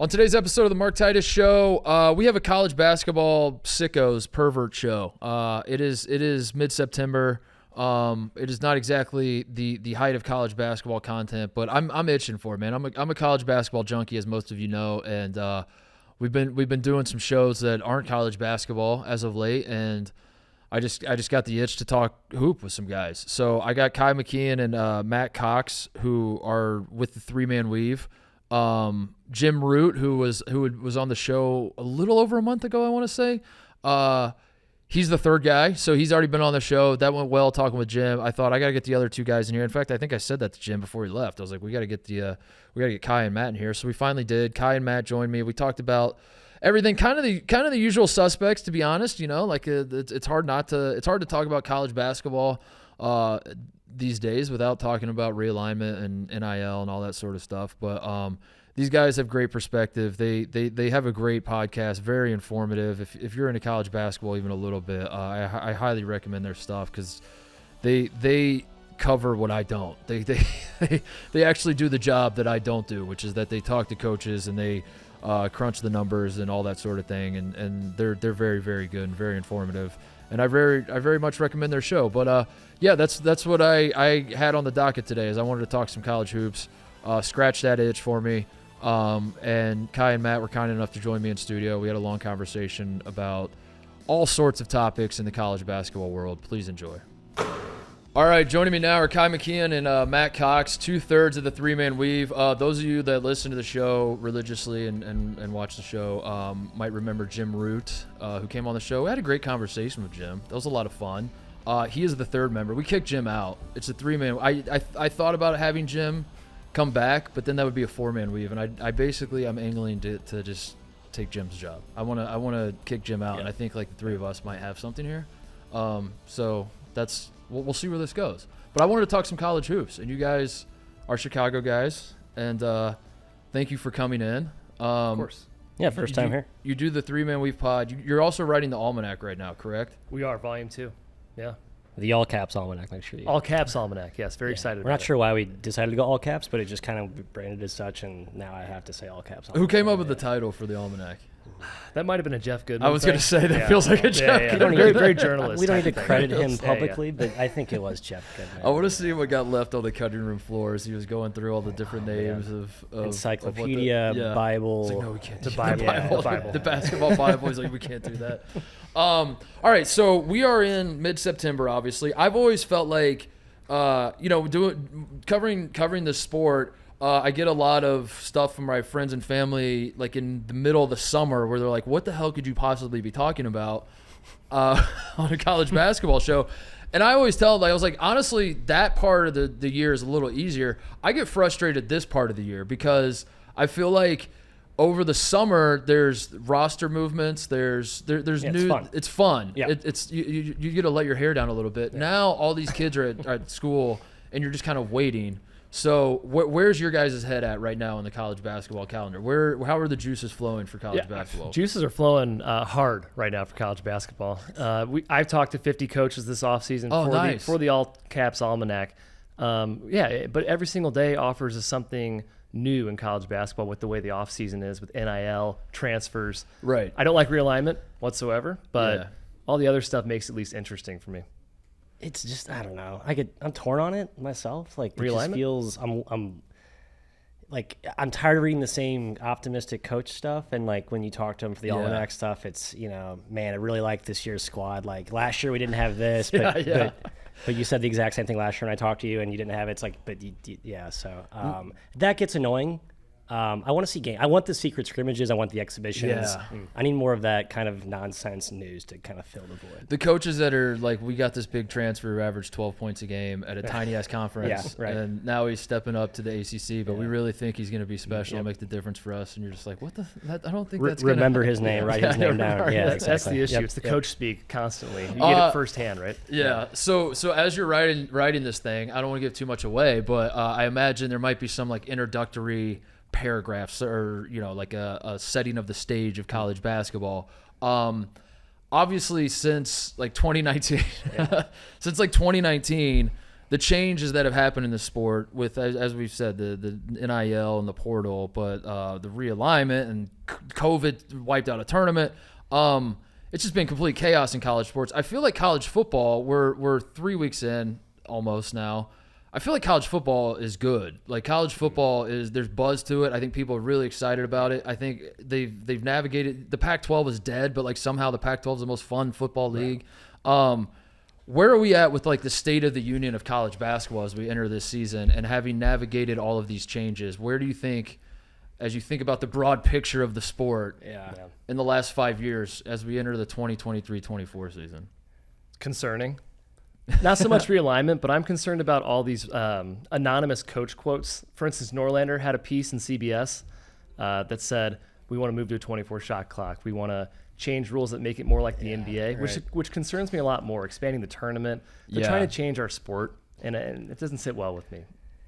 On today's episode of the Mark Titus Show, we have a college basketball sickos pervert show. It is mid-September. It is not exactly the height of college basketball content, but I'm itching for it, man. I'm a college basketball junkie, as most of you know, and we've been doing some shows that aren't college basketball as of late, and I just got the itch to talk hoop with some guys. So I got Kai McKeon and Matt Cox, who are with the three-man weave. Jim Root, who was on the show a little over a month ago, I want to say. He's the third guy, so he's already been on the show. That went well talking with Jim. I thought I got to get the other two guys in here. In fact, I think I said that to Jim before he left. I was like, we got to get Kai and Matt in here. So we finally did. Kai and Matt joined me. We talked about everything, kind of the usual suspects, to be honest. You know, like it's hard to talk about college basketball these days without talking about realignment and NIL and all that sort of stuff. But these guys have great perspective. They have a great podcast, very informative. If you're into college basketball even a little bit, I highly recommend their stuff because they cover what I don't. They actually do the job that I don't do, which is that they talk to coaches and they crunch the numbers and all that sort of thing. And they're very, very good and very informative. And I very much recommend their show. But yeah, that's what I had on the docket today. Is I wanted to talk some college hoops, scratch that itch for me. And Kai and Matt were kind enough to join me in studio. We had a long conversation about all sorts of topics in the college basketball world. Please enjoy. All right, joining me now are Kai McKeon and Matt Cox, 2/3 of the three-man weave. Those of you that listen to the show religiously and watch the show might remember Jim Root, who came on the show. We had a great conversation with Jim. That was a lot of fun. He is the third member. We kicked Jim out. It's a three-man. I thought about having Jim come back, but then that would be a four-man weave, and I'm angling to just take Jim's job. I want to kick Jim out, and I think like the three of us might have something here. So that's we'll see where this goes. But I wanted to talk some college hoops, and you guys are Chicago guys, and thank you for coming in. Of course. Yeah, first time here. You do the three-man weave pod. You're also writing the almanac right now, correct? We are, volume 2. Yeah. The all caps almanac, make sure. All caps almanac, yes. Very excited. We're not sure why we decided to go all caps, but it just kind of branded as such, and now I have to say all caps. Who came up with the title for the almanac? That might have been a Jeff Goodman. I was going to say that feels like a Jeff Goodman. Very journalist. We don't need to credit him publicly, but I think it was Jeff Goodman. I want to see what got left on the cutting room floor as he was going through all the different names of encyclopedia, Bible. It's like, no, we can't do the Bible. The Bible. The basketball Bible. He's like, we can't do that. All right, so we are in mid-September, obviously. I've always felt like, covering the sport, I get a lot of stuff from my friends and family, like in the middle of the summer, where they're like, what the hell could you possibly be talking about on a college basketball show? And I always tell them, I was like, honestly, that part of the year is a little easier. I get frustrated this part of the year because I feel like over the summer, there's roster movements. There's new. It's fun. It's fun. Yeah. It's you get to let your hair down a little bit. Yeah. Now all these kids are at school, and you're just kind of waiting. So where's your guys' head at right now on the college basketball calendar? How are the juices flowing for college basketball? Juices are flowing hard right now for college basketball. I've talked to 50 coaches this offseason for the all caps almanac. But every single day offers us something new in college basketball with the way the offseason is with NIL, transfers. Right. I don't like realignment whatsoever, but all the other stuff makes it at least interesting for me. It's just, I don't know. I'm torn on it myself. Like, it realignment? just feels I'm tired of reading the same optimistic coach stuff, and like when you talk to them for the almanac stuff, it's, man, I really like this year's squad. Like last year we didn't have this, but you said the exact same thing last year when I talked to you and you didn't have it. It's like, so that gets annoying. I want to see I want the secret scrimmages. I want the exhibitions. Yeah. I need more of that kind of nonsense news to kind of fill the void. The coaches that are like, we got this big transfer who averaged 12 points a game at a tiny ass conference, and now he's stepping up to the ACC, but we really think he's going to be special and make the difference for us. And you're just like, what I don't think that's remember his name, write his name down. Yeah, that's the issue. It's the coach speak constantly. You get it firsthand, right? Yeah. So as you're writing this thing, I don't want to give too much away, but I imagine there might be some like introductory paragraphs or like a setting of the stage of college basketball. Obviously since like 2019 the changes that have happened in the sport with, as we've said, the NIL and the portal, but the realignment and COVID wiped out a tournament. It's just been complete chaos in college sports. I feel like college football, we're 3 weeks in almost now. I feel like college football is good. Like college football there's buzz to it. I think people are really excited about it. I think they've navigated. The Pac-12 is dead, but like somehow the Pac-12 is the most fun football league. Where are we at with like the state of the union of college basketball as we enter this season and having navigated all of these changes? Where do you think, as you think about the broad picture of the sport in the last 5 years as we enter the 2023-24 season? Concerning. Not so much realignment, but I'm concerned about all these anonymous coach quotes. For instance, Norlander had a piece in CBS that said, we want to move to a 24-shot clock. We want to change rules that make it more like the NBA, which concerns me a lot more, expanding the tournament. They're trying to change our sport, and it doesn't sit well with me.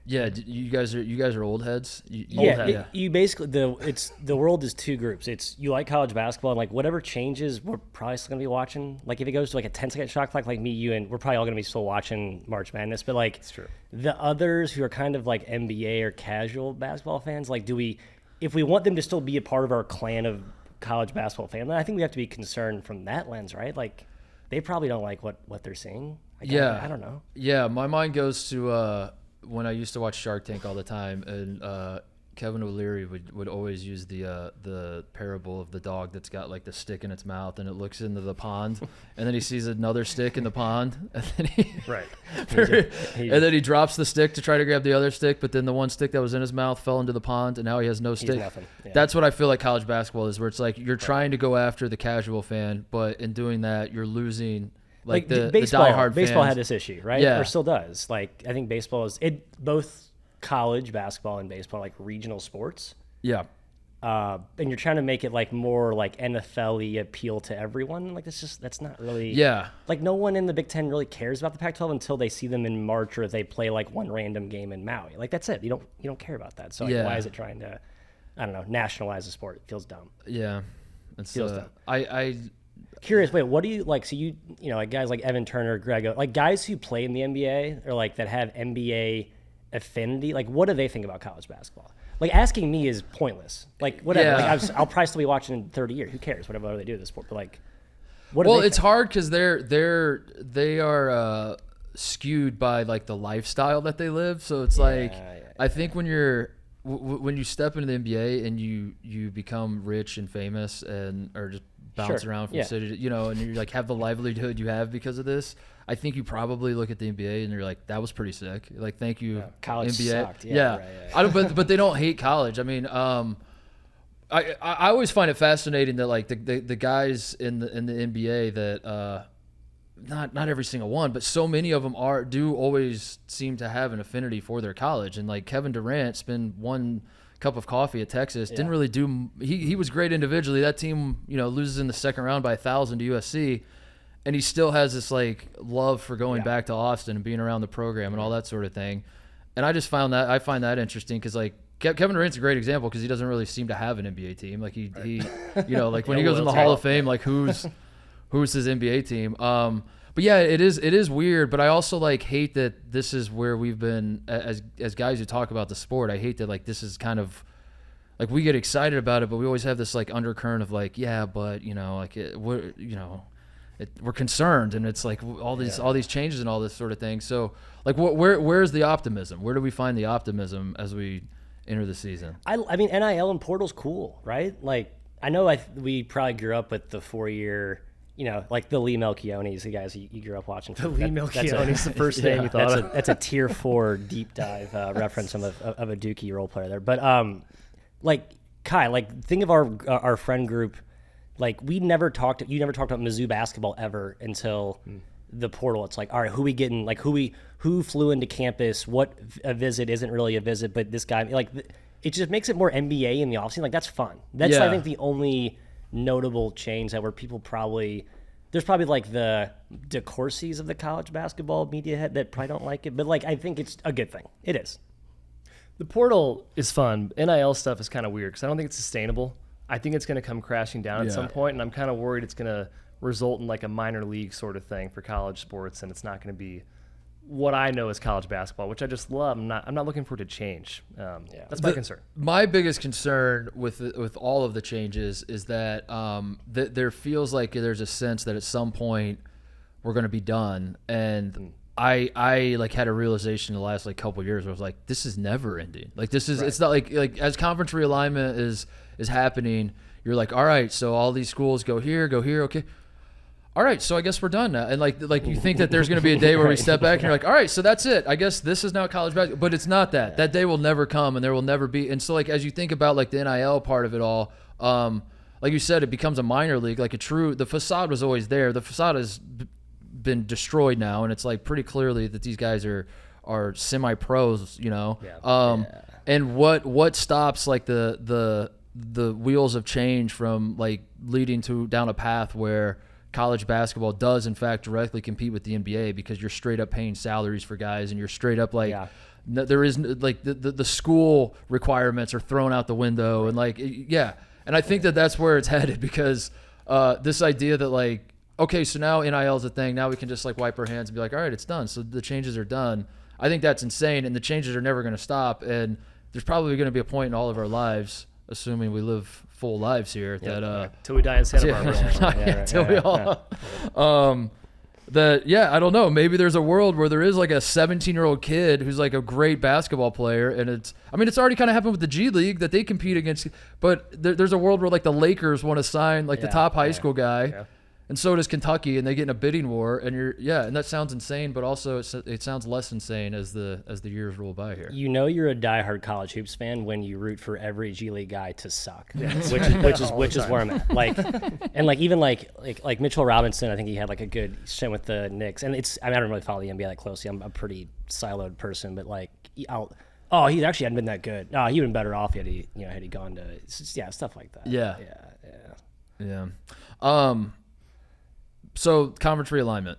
Yeah, you guys are old heads. You basically the world is two groups. It's you like college basketball and like whatever changes, we're probably still gonna be watching. Like if it goes to like a 10-second shot clock, like me, you, and we're probably all gonna be still watching March Madness. But like it's true. The others who are kind of like NBA or casual basketball fans, like if we want them to still be a part of our clan of college basketball family, I think we have to be concerned from that lens, right? Like they probably don't like what they're seeing. Like, I don't know. Yeah, my mind goes to when I used to watch Shark Tank all the time, and Kevin O'Leary would always use the parable of the dog that's got like the stick in its mouth and it looks into the pond, and then he sees another stick in the pond, and then he drops the stick to try to grab the other stick, but then the one stick that was in his mouth fell into the pond, and now he has no stick. Nothing. Yeah. That's what I feel like college basketball is, where it's like you're trying to go after the casual fan, but in doing that, you're losing. Like the diehard baseball fans. had this issue, right? Yeah. Or still does. Like I think baseball both college basketball and baseball like regional sports. Yeah. And you're trying to make it like more like NFL-y appeal to everyone. Like that's not really. Yeah. Like no one in the Big Ten really cares about the Pac-12 until they see them in March or they play like one random game in Maui. Like that's it. You don't care about that. So like, why is it trying to, I don't know, nationalize the sport? It feels dumb. Yeah. Feels dumb. I Curious, wait, what do you like? So you know, like guys like Evan Turner, Grego, like guys who play in the NBA or like that have NBA affinity, like what do they think about college basketball? Like asking me is pointless. Like whatever. Yeah. Like I'll probably still be watching in 30 years. Who cares? Whatever they do with the sport. But like, it's hard because they are skewed by like the lifestyle that they live. So it's I think when you step into the NBA and you become rich and famous and or just bounce around from city to, and you like have the livelihood you have because of this, I think you probably look at the NBA and you're like, that was pretty sick. Like, thank you, college NBA. Sucked. Yeah. Right. But they don't hate college. I mean, I always find it fascinating that like the guys in the NBA that not every single one, but so many of them do always seem to have an affinity for their college. And like Kevin Durant spent one cup of coffee at Texas, didn't really do. He was great individually. That team, loses in the second round by 1,000 to USC, and he still has this like love for going back to Austin and being around the program and all that sort of thing. And I find that interesting because like Kevin Durant's a great example because he doesn't really seem to have an NBA team. Like he like when he goes in the Hall of Fame, like who's his NBA team? But yeah, it is weird, but I also like hate that this is where we've been as guys who talk about the sport. I hate that like this is kind of like we get excited about it, but we always have this like undercurrent of like, but we're concerned, and it's like all these changes and all this sort of thing. So like where's the optimism? Where do we find the optimism as we enter the season? I mean, NIL and portal's cool, right? Like I know we probably grew up with the 4-year. Like the Lee Melchionis, the guys you grew up watching. The Lee Melchionis, the first name you thought of. That's a tier 4 deep dive reference of a Dookie role player there. But like Kai, like think of our friend group. Like you never talked about Mizzou basketball ever until the portal. It's like, all right, who we getting? Like who flew into campus? What a visit isn't really a visit, but this guy, like it just makes it more NBA in the offseason. Like that's fun. That's I think the only notable change that where people there's probably like the DeCourcy's of the college basketball media head that probably don't like it, but like I think it's a good thing. It is. The portal is fun. NIL stuff is kind of weird because I don't think it's sustainable. I think it's going to come crashing down at some point, and I'm kind of worried it's going to result in like a minor league sort of thing for college sports, and it's not going to be what I know is college basketball, which I just love. I'm not looking for it to change. That's my concern. My biggest concern with all of the changes is that there feels like there's a sense that at some point we're going to be done. And I like had a realization in the last like couple of years where I was like, this is never ending. Like this is, it's not like as conference realignment is happening, you're like, all right, so all these schools go here. Okay. All right, so I guess we're done now. And like you think that there's going to be a day where we step back and you're like, all right, so that's it. I guess this is now college basketball. But it's not that. That day will never come, and there will never be. And so like as you think about like the NIL part of it all, like you said, it becomes a minor league. Like the facade was always there. The facade has been destroyed now, and it's like pretty clearly that these guys are semi-pros, you know. And what stops like the wheels of change from like leading down a path where college basketball does in fact directly compete with the NBA, because you're straight up paying salaries for guys, and you're straight up like there is like the school requirements are thrown out the window, and like and I think that's where it's headed, because this idea that like, okay, so now NIL is a thing, now we can just like wipe our hands and be like, all right, it's done, so the changes are done. I think that's insane, and the changes are never going to stop, and there's probably going to be a point in all of our lives, assuming we live full lives here, that till we die in Santa Barbara. Till we all I don't know, maybe there's a world where there is like a 17-year-old kid who's like a great basketball player, and it's already kind of happened with the G League that they compete against, but there's a world where like the Lakers want to sign like the top high school guy, and so does Kentucky, and they get in a bidding war, and and that sounds insane, but also it sounds less insane as the years roll by here. You know, you're a diehard college hoops fan when you root for every G League guy to suck, which is where I'm at. Like, and like even like Mitchell Robinson, I think he had like a good stint with the Knicks, and I don't really follow the NBA that closely. I'm a pretty siloed person, but like he actually hadn't been that good. Oh, he'd been better off had he gone to stuff like that. Yeah. So conference realignment,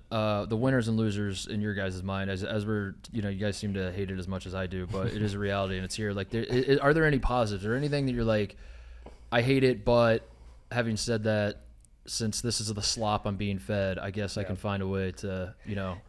the winners and losers in your guys' mind, as we're, you guys seem to hate it as much as I do, but it is a reality and it's here. Like, are there any positives or anything that you're like, I hate it, but having said that, since this is the slop I'm being fed, I guess I can find a way to,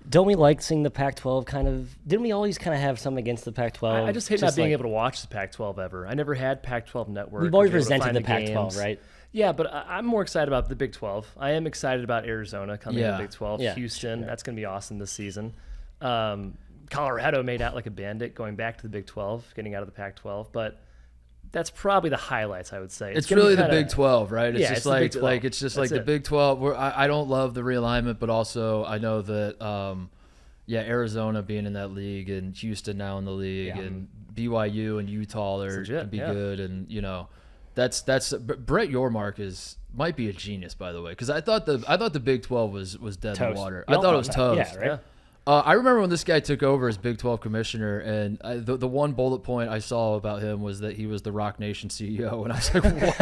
Don't we like seeing the Pac-12 kind of? Didn't we always kind of have something against the Pac-12? I just hate not being able to watch the Pac-12 ever. I never had Pac-12 network. We've always resented the Pac-12, right? Yeah, but I'm more excited about the Big 12. I am excited about Arizona coming in the Big 12. Houston, that's going to be awesome this season. Colorado made out like a bandit going back to the Big 12, getting out of the Pac-12. But that's probably the highlights, I would say. It's really the Big 12, right? It's just like it's just like the Big 12. Where I don't love the realignment, but also I know that Arizona being in that league and Houston now in the league and BYU and Utah can be good, and That's Brett Yormark might be a genius, by the way, because I thought the Big 12 was dead in the water. I thought it was toast. Yeah, right. I remember when this guy took over as Big 12 commissioner, and the one bullet point I saw about him was that he was the Rock Nation CEO, and I was like, what?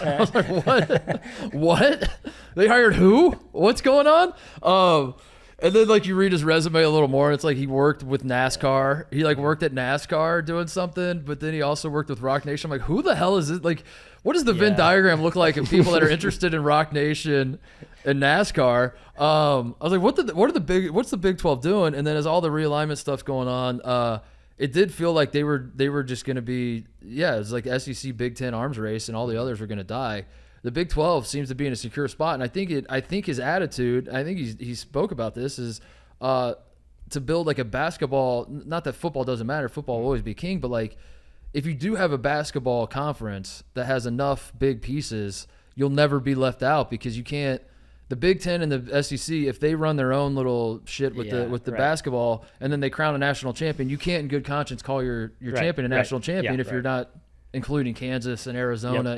I was like, what? What? They hired who? What's going on? And then like you read his resume a little more, and it's like he worked with NASCAR. He like worked at NASCAR doing something, but then he also worked with Rock Nation. I'm like, who the hell is it? Like, what does the Venn diagram look like of people that are interested in Rock Nation and NASCAR? I was like, what's the Big 12 doing? And then as all the realignment stuff's going on, it did feel like they were just going to be it was like SEC Big 10 arms race, and all the others were going to die. The Big 12 seems to be in a secure spot, and I think his attitude, I think he spoke about this, is to build like a basketball. Not that football doesn't matter; football will always be king. But like, if you do have a basketball conference that has enough big pieces, you'll never be left out, because you can't. The Big 10 and the SEC, if they run their own little shit with the basketball, and then they crown a national champion, you can't in good conscience call your champion a national champion if you're not including Kansas and Arizona,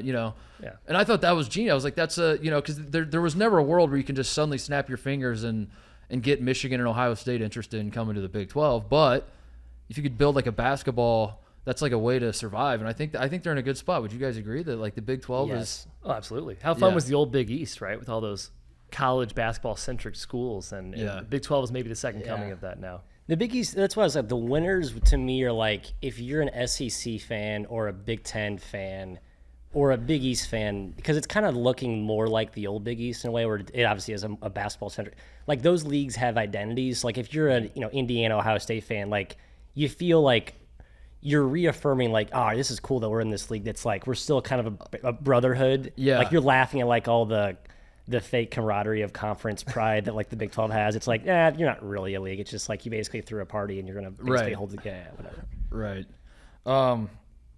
And I thought that was genius. I was like, that's because there was never a world where you can just suddenly snap your fingers and get Michigan and Ohio State interested in coming to the Big 12. But if you could build like a basketball, that's like a way to survive. And I think they're in a good spot. Would you guys agree that like the Big 12 is? Oh, absolutely. How fun was the old Big East, right? With all those college basketball centric schools, and the Big 12 is maybe the second coming of that now. The Big East, that's what I was like. The winners to me are like, if you're an SEC fan or a Big Ten fan, or a Big East fan, because it's kind of looking more like the old Big East in a way, where it obviously is a basketball centric. Like those leagues have identities. Like if you're a Indiana, Ohio State fan, like you feel like you're reaffirming like, oh, this is cool that we're in this league. That's like we're still kind of a brotherhood. Yeah. Like you're laughing at like all the fake camaraderie of conference pride that like the Big 12 has. It's like, you're not really a league. It's just like you basically threw a party and you're gonna basically hold the whatever. Right.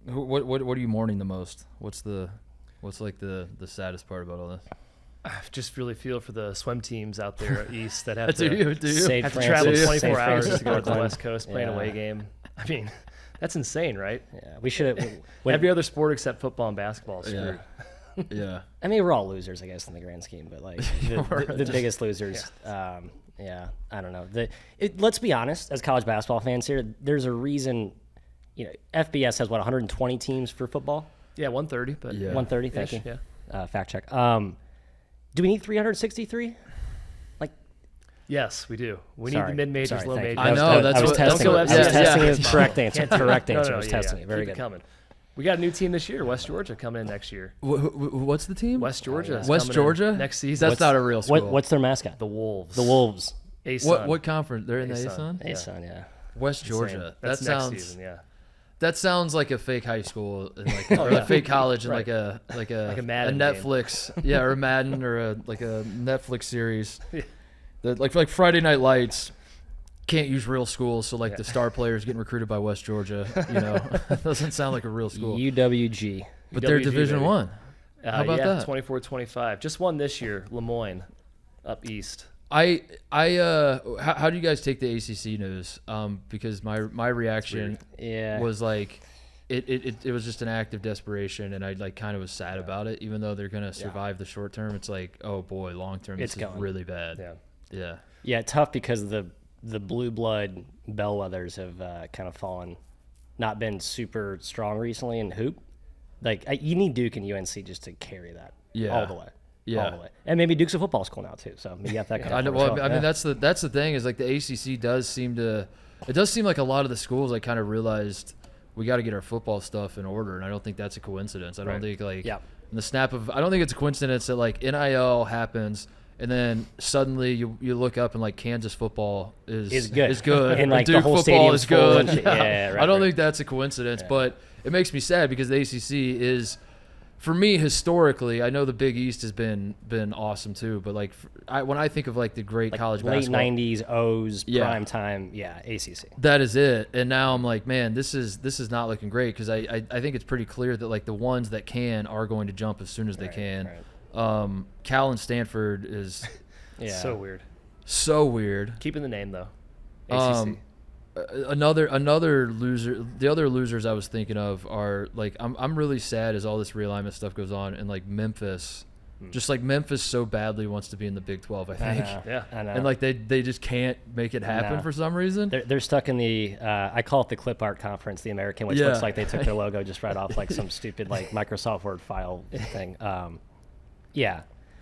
What are you mourning the most? What's like the saddest part about all this? I just really feel for the swim teams out there East that have do you? have to travel 24 hours to go to the West Coast, play an away game. I mean, that's insane, right? Yeah, we should have. Every other sport except football and basketball is screwed. Yeah. I mean, we're all losers, I guess, in the grand scheme, but like the biggest losers. Yeah. I don't know. Let's be honest, as college basketball fans here, there's a reason. FBS has 120 teams for football. Yeah, 130, but 130. Thank you. Yeah. Fact check. Do we need 363? Yes, we do. We need the mid-majors, low majors. I know. I was testing. I was testing it. Correct answer. Correct answer. I was testing it. Very Keep good. It coming. We got a new team this year. West Georgia coming in next year. What's the team? West Georgia. West Georgia next season. That's not a real school. What's their mascot? The Wolves. The Wolves. ASUN. What conference? They're in the ASUN. ASUN? ASUN, yeah. West Georgia. That's that next sounds. season, yeah. That sounds like a fake high school, and or a fake college, and like a Madden Netflix, or a Madden, or like a Netflix series. That like Friday Night Lights can't use real schools, so the star players getting recruited by West Georgia. Doesn't sound like a real school. UWG. But they're Division One. How about that? 24-25. Just won this year. Lemoyne, up east. How do you guys take the ACC news? Because my reaction was like, it was just an act of desperation, and I kind of was sad about it, even though they're gonna survive the short term. It's like, oh boy, long term this is really bad. Yeah, tough because the blue blood bellwethers have kind of fallen, not been super strong recently in hoop. You need Duke and UNC just to carry that all the way. Yeah, all the way. And maybe Duke's a football school now too, so maybe you have that. I mean, that's the thing is like the ACC does seem like a lot of the schools kind of realized we got to get our football stuff in order, and I don't think that's a coincidence. I don't think in the snap of I don't think it's a coincidence that NIL happens. And then suddenly you look up and Kansas football is good. And Duke the whole football is good. I don't think that's a coincidence, but it makes me sad because the ACC is, for me historically, I know the Big East has been awesome too, but when I think of the great college late basketball, 90s O's prime time, ACC. That is it. And now I'm like, man, this is not looking great because I think it's pretty clear that the ones that can are going to jump as soon as they can. Right. Cal and Stanford is so weird. So weird. Keeping the name though. ACC. Another loser. The other losers I was thinking of are I'm really sad as all this realignment stuff goes on, and Memphis, just Memphis so badly wants to be in the Big 12. I think. I know. And they just can't make it happen for some reason. They're stuck in the I call it the clip art conference, the American, which looks like they took their logo just right off some stupid Microsoft Word file thing.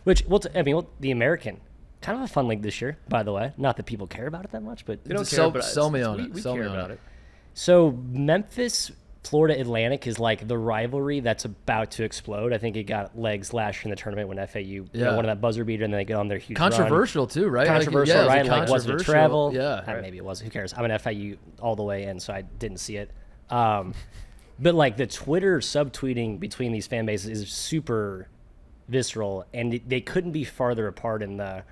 Which the American, kind of a fun league this year, by the way. Not that people care about it that much, but they don't care. But sell me on it. We care about it. So Memphis, Florida Atlantic is the rivalry that's about to explode. I think it got legs last year in the tournament when FAU won that buzzer beater, and then they get on their huge controversial run. Too, right? Controversial, right? Was it travel? Yeah, maybe it was. Who cares? I'm an FAU all the way in, so I didn't see it. But the Twitter subtweeting between these fan bases is super visceral, and they couldn't be farther apart in the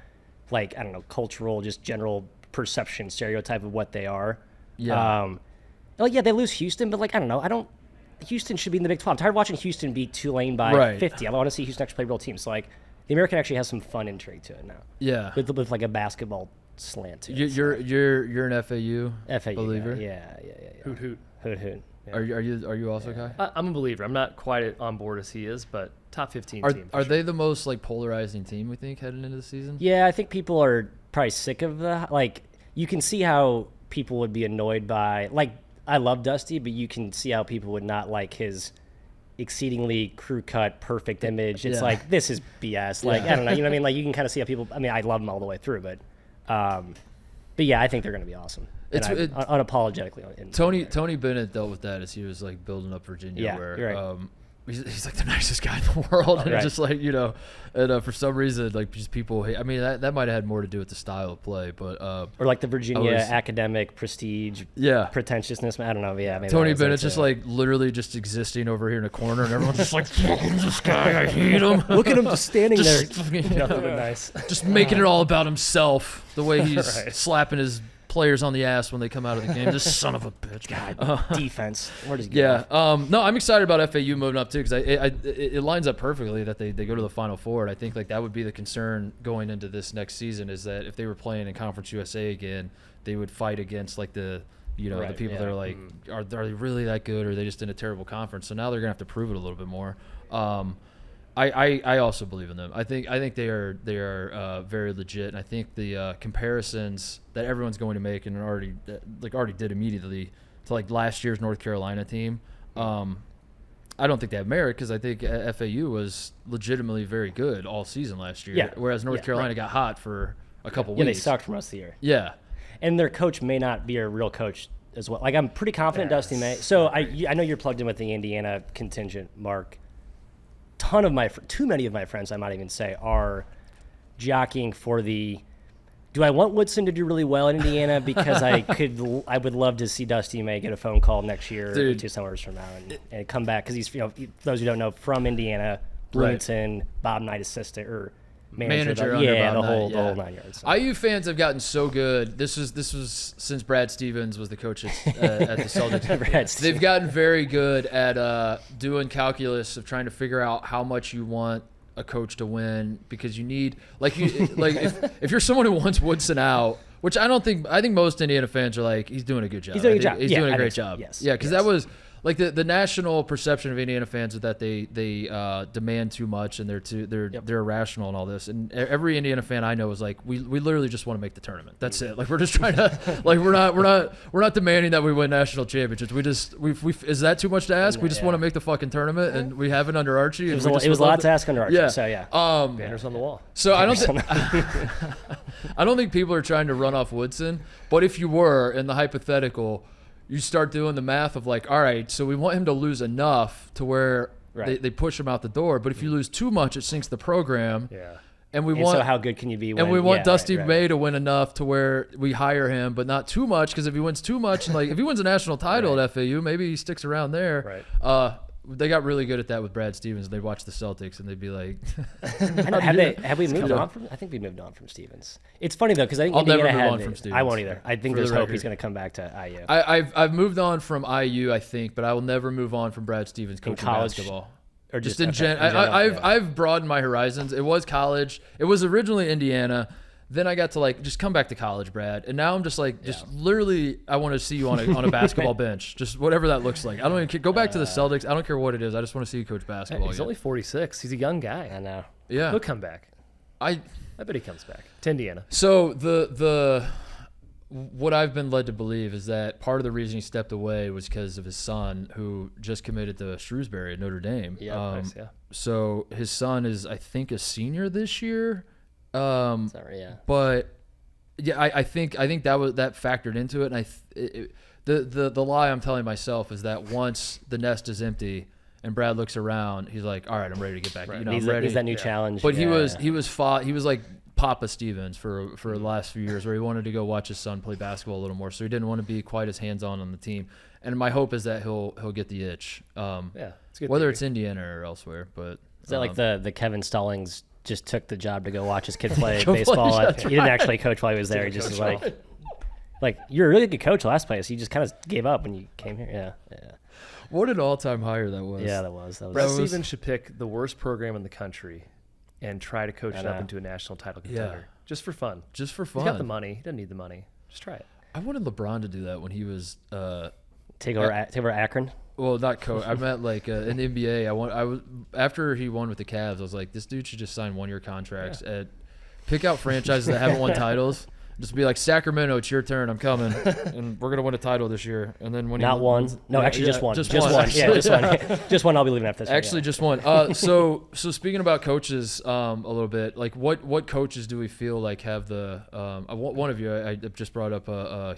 I don't know, cultural, just general perception stereotype of what they are. They lose Houston, but I don't know, Houston should be in the Big 12. I'm tired of watching Houston beat Tulane by 50. I want to see Houston actually play real teams. So the American actually has some fun intrigue to it now. Yeah, with a basketball slant to it. You're an FAU believer. Yeah. Hoot. Yeah. Are you also Kai? I'm a believer. I'm not quite on board as he is, but top 15 team. Are they the most polarizing team we think heading into the season? Yeah, I think people are probably sick of you can see how people would be annoyed by I love Dusty, but you can see how people would not like his exceedingly crew cut perfect image. It's this is BS. I don't know, you know what I mean? You can kind of see how people. I mean, I love them all the way through, but yeah, I think they're going to be awesome. Unapologetically. Tony Bennett dealt with that as he was building up Virginia. Yeah, where you're right. he's like the nicest guy in the world, and right. just like and for some reason like just people hate. I mean that might have had more to do with the style of play, but or like the Virginia academic prestige, pretentiousness. I don't know. Yeah, maybe Tony Bennett's just like literally just existing over here in a corner, and everyone's just like, fucking this guy, I hate him. Look at him just standing there, nothing but nice, just making it all about himself. The way he's slapping his players on the ass when they come out of the game. This son of a bitch. God, defense. Where does he get no, I'm excited about FAU moving up too, because it lines up perfectly that they go to the Final Four. And I think like that would be the concern going into this next season, is that if they were playing in Conference USA again, they would fight against like the the people that are like, are they really that good, or are they just in a terrible conference? So now they're gonna have to prove it a little bit more. I also believe in them. I think they are very legit, and I think the comparisons that everyone's going to make and already did immediately to like last year's North Carolina team. I don't think they have merit, because I think FAU was legitimately very good all season last year, whereas North Carolina got hot for a couple weeks. Yeah, they sucked for most of the year. Yeah, and their coach may not be a real coach as well. Like I'm pretty confident Dusty May. So I know you're plugged in with the Indiana contingent, Mark. Too many of my friends, I might even say, are jockeying for the, do I want Woodson to do really well in Indiana? Because I would love to see Dusty May get a phone call next year or 2 summers from now and come back, because he's, those who don't know, from Indiana, Bloomington, Bob Knight assistant or manager under Bob the Knight, whole 9 yards. So. IU fans have gotten so good. This was since Brad Stevens was the coach at the Celtics. They've gotten very good at doing calculus of trying to figure out how much you want a coach to win, because you need if you're someone who wants Woodson out, which I think most Indiana fans are like, he's doing a good job. He's doing a job. He's doing a great job. Yes. Yeah, because that was. Like the national perception of Indiana fans is that they demand too much, and they're irrational and all this. And every Indiana fan I know is like, we literally just want to make the tournament. That's it. Like we're just trying to we're not demanding that we win national championships. We is that too much to ask? We just want to make the fucking tournament, and we have it under Archie. It was a lot to ask under Archie. Yeah. So yeah. Banners on the wall. So I don't think people are trying to run off Woodson, but if you were in the hypothetical, you start doing the math of like, all right, so we want him to lose enough to where they push him out the door. But if you lose too much, it sinks the program. Yeah. And so how good can you be? And we want Dusty May to win enough to where we hire him, but not too much, because if he wins too much, like if he wins a national title at FAU, maybe he sticks around there. Right. They got really good at that with Brad Stevens. They'd watch the Celtics and they'd be like, have we moved on from? I think we moved on from Stevens. It's funny though, because I think I'll Indiana never move on from Stevens. I won't either. I think there's hope he's going to come back to IU. I've moved on from IU, I think, but I will never move on from Brad Stevens coaching basketball. Or just in general. I've broadened my horizons. It was college. It was originally Indiana. Then I got to like just come back to college, Brad, and now I'm just like literally I want to see you on a basketball bench, just whatever that looks like. I don't even care. Go back to the Celtics. I don't care what it is. I just want to see you coach basketball. He's only 46. He's a young guy. I know. Yeah, he'll come back. I bet he comes back to Indiana. So the what I've been led to believe is that part of the reason he stepped away was because of his son, who just committed to Shrewsbury at Notre Dame. Yeah, So his son is, I think, a senior this year. Sorry, yeah. But yeah, I think that factored into it, and the lie I'm telling myself is that once the nest is empty and Brad looks around, he's like, all right, I'm ready to get back. Right. I'm ready. He's that new challenge. But he was like Papa Stevens for the last few years, where he wanted to go watch his son play basketball a little more, so he didn't want to be quite as hands-on on the team. And my hope is that he'll get the itch. It's good whether it's Indiana or elsewhere. But is that like the Kevin Stallings just took the job to go watch his kid play baseball? He didn't actually coach while he was there. He just was like, you're a really good coach last place. You just kind of gave up when you came here. Yeah. What an all-time hire that was. Yeah, that was. Brad Stevens should pick the worst program in the country and try to coach it up into a national title contender. Just for fun. Just for fun. He's got the money. He doesn't need the money. Just try it. I wanted LeBron to do that when he was take over Akron. Well, not coach. I meant like in the NBA. I was after he won with the Cavs. I was like, this dude should just sign 1-year contracts pick out franchises that haven't won titles Just be like, Sacramento, it's your turn. I'm coming, and we're gonna win a title this year. And then when not one, no, yeah, actually just one, just one. one. Yeah, just one. Just one. I'll be leaving after this. Actually, just one. So speaking about coaches, a little bit, like what coaches do we feel like have the one of you? I just brought up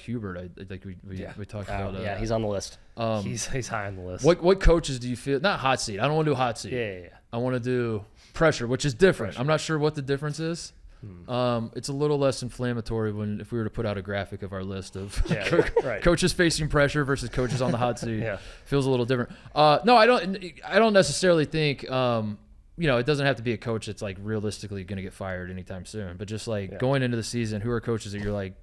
Hubert. I think we talked about. Yeah, he's on the list. He's high on the list. What coaches do you feel? Not hot seat. I don't want to do hot seat. Yeah. I want to do pressure, which is different. I'm not sure what the difference is. It's a little less inflammatory if we were to put out a graphic of our list of coaches facing pressure versus coaches on the hot seat. Feels a little different. No, I don't necessarily think it doesn't have to be a coach that's like realistically going to get fired anytime soon, but just like going into the season, who are coaches that you're like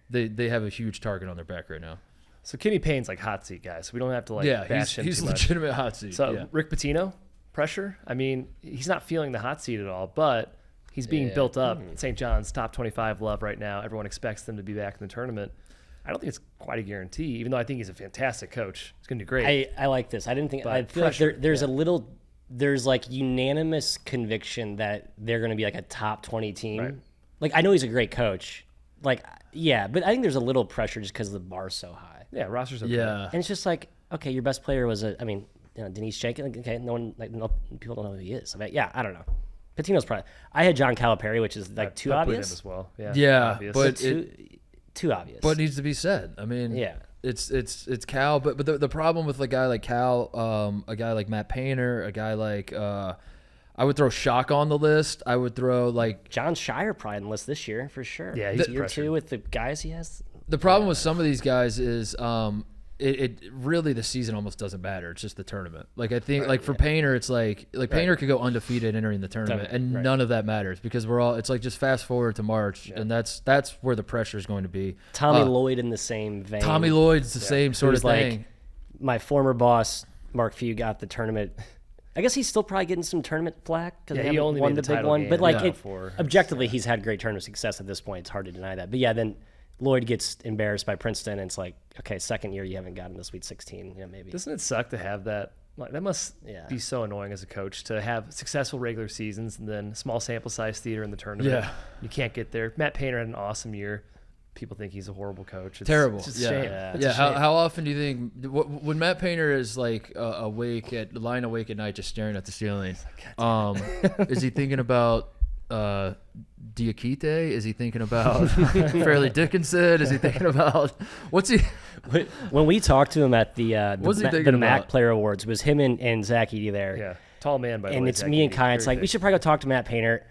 they have a huge target on their back right now? So Kenny Payne's like hot seat guy, so we don't have to bash him he's too much. Legitimate hot seat. So Rick Pitino, pressure. I mean, he's not feeling the hot seat at all, but he's being built up. St. John's top 25 love right now. Everyone expects them to be back in the tournament. I don't think it's quite a guarantee, even though I think he's a fantastic coach. He's going to do great. I like this. I didn't think. But I feel pressure, like there's like unanimous conviction that they're going to be like a top 20 team. Right. Like I know he's a great coach. Like but I think there's a little pressure just because the bar's so high. Yeah, roster's okay. Yeah, and it's just like, okay, your best player was Denise Jenkins. Like, okay, people don't know who he is. I don't know. Patino's probably. I had John Calipari, which is like too obvious as well. Yeah, obvious. but too obvious. But it needs to be said. I mean, it's Cal, but the problem with a guy like Cal, a guy like Matt Painter, a guy like I would throw Shock on the list. I would throw like John Shire probably on the list this year for sure. Yeah, he's year two with the guys he has. The problem with some of these guys is it really the season almost doesn't matter. It's just the tournament. Like I think for Painter, it's like Painter could go undefeated entering the tournament, and none of that matters because it's like just fast forward to March, and that's where the pressure is going to be. Tommy Lloyd in the same vein. Tommy Lloyd's the same sort of thing. Like, my former boss Mark Few got the tournament. I guess he's still probably getting some tournament flack because he only won made the big one. game. But like objectively, he's had great tournament success at this point. It's hard to deny that. But yeah, then Lloyd gets embarrassed by Princeton, and it's like, okay, second year you haven't gotten the Sweet 16, maybe. Doesn't it suck to have that? Like that must be so annoying as a coach to have successful regular seasons and then small sample size theater in the tournament. Yeah, you can't get there. Matt Painter had an awesome year. People think he's a horrible coach. It's terrible. It's just a shame. Yeah. How often do you think when Matt Painter is like lying awake at night just staring at the ceiling? Is he thinking about Diakite? Is he thinking about Fairleigh Dickinson? Is he thinking about what's he? When we talked to him at the MAC Player Awards, it was him and Zach Edey there. Yeah, tall man by the way. And it's me and Kai. It's like we should probably go talk to Matt Painter.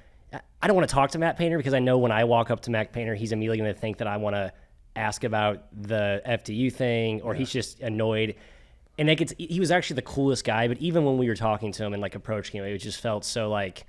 I don't want to talk to Matt Painter because I know when I walk up to Matt Painter, he's immediately going to think that I want to ask about the FDU thing, or he's just annoyed. And he was actually the coolest guy, but even when we were talking to him and like approaching him, it just felt so like,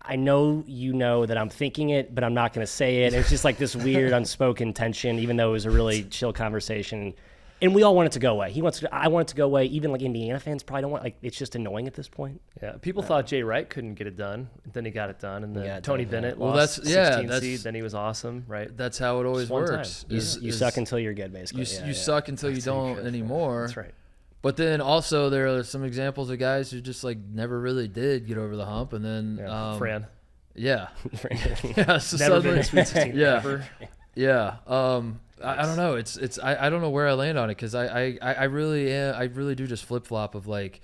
I know you know that I'm thinking it, but I'm not going to say it. And it's just like this weird unspoken tension, even though it was a really chill conversation. And we all want it to go away. I want it to go away. Even like Indiana fans probably don't want. Like it's just annoying at this point. Yeah, people thought Jay Wright couldn't get it done. Then he got it done, and then Tony Bennett lost 16 seed. Then he was awesome, right? That's how it always works. You suck until you're good, basically. You suck until you don't anymore. That's right. But then also there are some examples of guys who just like never really did get over the hump, and then Fran. Yeah. So never been a Sweet 16 ever. Yeah. I don't know. I don't know where I land on it because I really do just flip flop of like,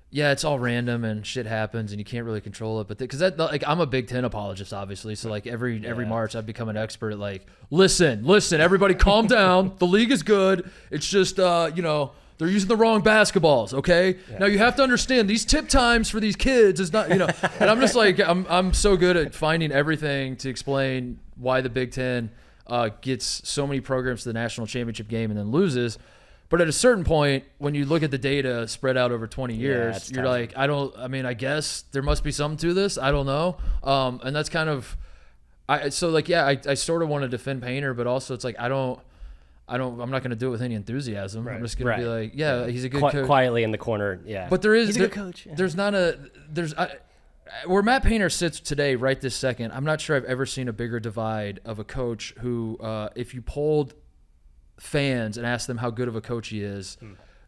yeah, it's all random and shit happens and you can't really control it. But because I'm a Big Ten apologist, obviously. So like every March I've become an expert at like, listen, everybody, calm down. The league is good. It's just they're using the wrong basketballs, okay? Yeah. Now you have to understand these tip times for these kids is not, and I'm just like, I'm so good at finding everything to explain why the Big Ten gets so many programs to the national championship game and then loses. But at a certain point, when you look at the data spread out over 20 years, you're like, I guess there must be something to this. I don't know. And that's kind of, I sort of want to defend Painter, but also it's like, I'm not going to do it with any enthusiasm. Right. I'm just going to be like, yeah, he's a good coach. Quietly in the corner, yeah. But he's a good coach. Yeah. Where Matt Painter sits today, right this second, I'm not sure I've ever seen a bigger divide of a coach who, if you polled fans and asked them how good of a coach he is,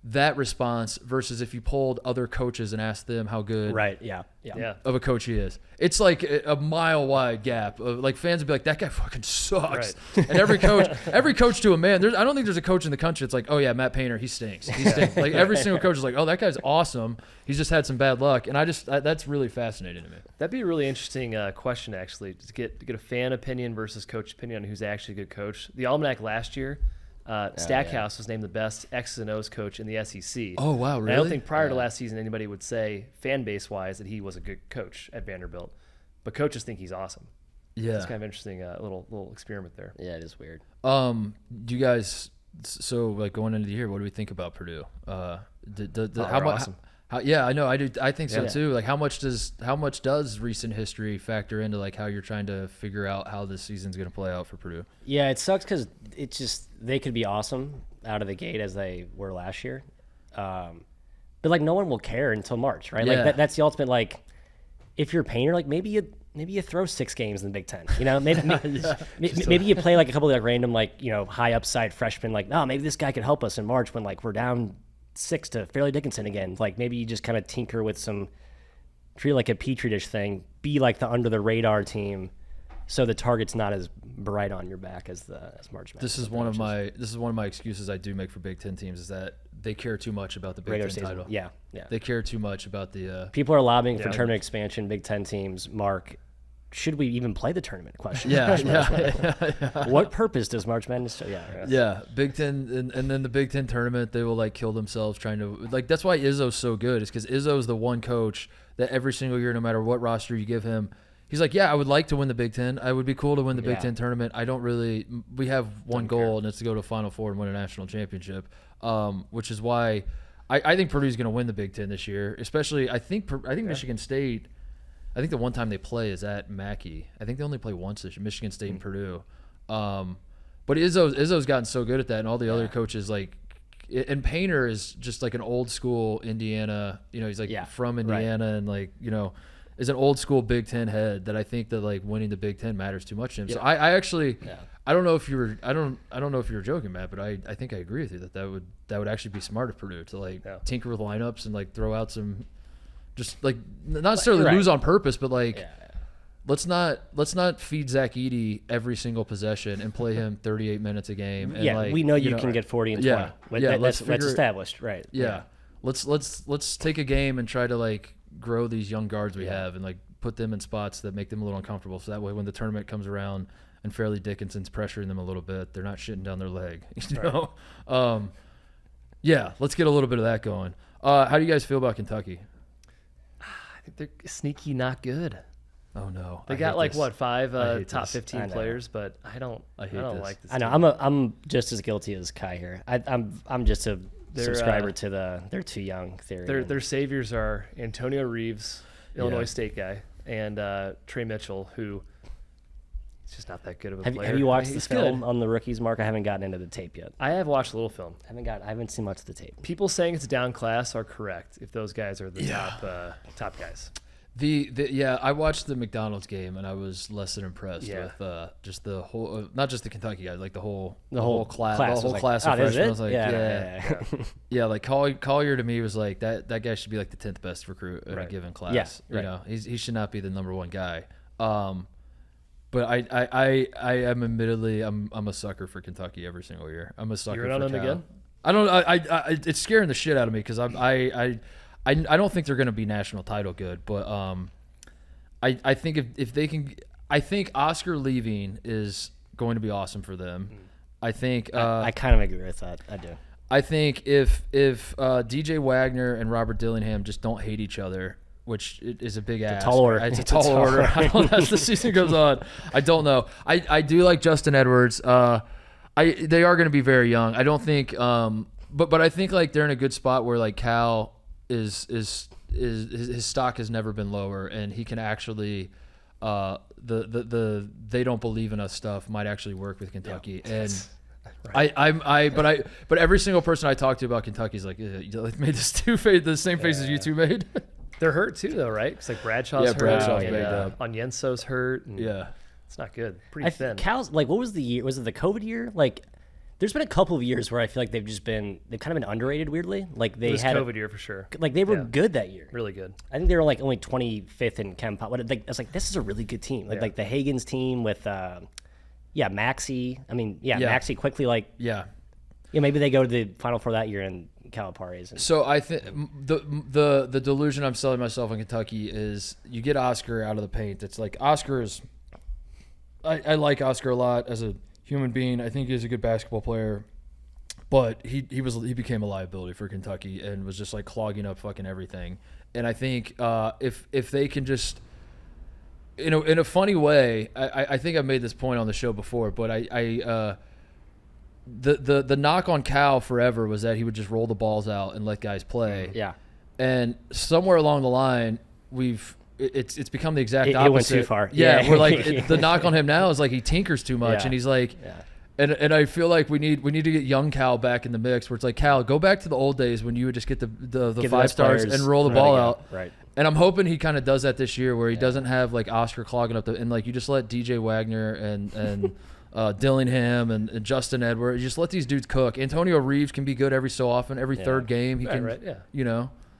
that response versus if you polled other coaches and asked them how good of a coach he is. It's like a mile wide gap. Like fans would be like, that guy fucking sucks. Right. And every coach to a man, I don't think there's a coach in the country that's like, oh yeah, Matt Painter, he stinks. Like every single coach is like, oh, that guy's awesome. He's just had some bad luck. And that's really fascinating to me. That'd be a really interesting question, actually, to get a fan opinion versus coach opinion on who's actually a good coach. The Almanac last year, Stackhouse was named the best X's and O's coach in the SEC. Oh, wow, really? And I don't think prior to last season anybody would say, fan base-wise, that he was a good coach at Vanderbilt. But coaches think he's awesome. Yeah. It's kind of interesting little experiment there. Yeah, it is weird. Do you guys, so like going into the year, what do we think about Purdue? Awesome. Yeah, I know. I do. I think so too. Like, how much does recent history factor into like how you're trying to figure out how this season's going to play out for Purdue? Yeah, it sucks because it's just they could be awesome out of the gate as they were last year, but like no one will care until March, right? Yeah. Like that's the ultimate. Like, if you're a Painter, like maybe you throw 6 games in the Big Ten. You know, maybe you play like a couple of like random like high upside freshmen. Like, oh, maybe this guy could help us in March when like we're down 6 to Fairleigh Dickinson again. Like maybe you just kind of tinker with treat like a petri dish thing, be like the under the radar team, so the target's not as bright on your back as March Madness. This is one of my excuses I do make for Big Ten teams is that they care too much about the Big Ten title. Yeah. They care too much about the. People are lobbying for tournament expansion. Big Ten teams, Mark. Should we even play the tournament? Question. Yeah. What purpose does March Madness? Yeah. Big Ten and then the Big Ten tournament, they will like kill themselves trying to like. That's why Izzo's so good. Is because Izzo's the one coach that every single year, no matter what roster you give him, he's like, yeah, I would like to win the Big Ten. I would be cool to win the Big Ten tournament. I don't really. We have one goal, and it's to go to Final Four and win a national championship. Which is why I think Purdue's going to win the Big Ten this year. Especially, I think Michigan State. I think the one time they play is at Mackey. I think they only play once this year, Michigan State and Purdue. But Izzo's gotten so good at that, and all the other coaches like, and Painter is just like an old school Indiana. He's like from Indiana and like is an old school Big Ten head that I think that like winning the Big Ten matters too much to him. Yeah. So I actually I don't know if you were I don't know if you were joking, Matt, but I think I agree with you that would actually be smart of Purdue to like tinker with lineups and like throw out some. Just like not necessarily lose on purpose, but like let's not feed Zach Edey every single possession and play him 38 minutes a game. And like, we know you can get 40 and 20. That's established, right? Yeah. Let's take a game and try to like grow these young guards we have and like put them in spots that make them a little uncomfortable. So that way, when the tournament comes around and Fairleigh Dickinson's pressuring them a little bit, they're not shitting down their leg. Let's get a little bit of that going. How do you guys feel about Kentucky? I think they're sneaky not good. Oh no, they got like what 5 top 15 players, but I don't like this. I know I'm just as guilty as Kai here. I'm just a subscriber to they're too young theory. Their saviors are Antonio Reeves, Illinois State guy, and Trey Mitchell, who is just not that good of a player. Have you watched this film on the rookies, Mark? I haven't gotten into the tape yet. I have watched a little film. I haven't seen much of the tape. People saying it's down class are correct if those guys are the top guys. I watched the McDonald's game and I was less than impressed with just the whole, not just the Kentucky guys, like the whole class of freshmen. I was like, like Collier to me was like that guy should be like the 10th best recruit in a given class. He should not be the number one guy. But I am admittedly I'm a sucker for Kentucky every single year. I'm a sucker. You're on for them again? I don't. It's scaring the shit out of me because I don't think they're going to be national title good, but I think if they can, I think Oscar leaving is going to be awesome for them. I think I kind of agree with that. I do. I think if DJ Wagner and Robert Dillingham just don't hate each other, which is a big ask. It's a tall order. It's a tall order. I don't know, as the season goes on, I don't know. I do like Justin Edwards. They are going to be very young. I don't think, but I think like they're in a good spot where like Cal is his stock has never been lower, and he can actually the they don't believe in us stuff might actually work with Kentucky. And right. But every single person I talk to about Kentucky is like, you made the same faces you two made. They're hurt too, though, right? It's like Bradshaw's hurt. Bradshaw's banged up. Onyenso's hurt. And it's not good. Pretty thin. Cal's like, what was the year? Was it the COVID year? Like, There's been a couple of years where I feel like they've kind of been underrated weirdly. Like they had COVID year for sure. Like they were good that year. Really good. I think they were like only 25th in Chem Pop. I was like, this is a really good team. Like the Hagens team with Maxey. I mean, Maxey quickly maybe they go to the Final Four that year in Calipari's. So I think the delusion I'm selling myself in Kentucky is you get Oscar out of the paint. It's like Oscar is. I like Oscar a lot as a human being. I think he's a good basketball player, but he became a liability for Kentucky and was just like clogging up fucking everything. And I think if they can just in a funny way, I think I've made this point on the show before, but the knock on Cal forever was that he would just roll the balls out and let guys play. Yeah. And somewhere along the line, it's become the exact opposite. It went too far. Yeah, we're like the knock on him now is like he tinkers too much, and he's like, and I feel like we need to get young Cal back in the mix, where it's like, Cal, go back to the old days when you would just get the 5 stars and roll the ball out. Right. And I'm hoping he kind of does that this year, where he doesn't have like Oscar clogging up and like you just let DJ Wagner and Dillingham and Justin Edwards, you just let these dudes cook. Antonio Reeves can be good every so often, every third game he can,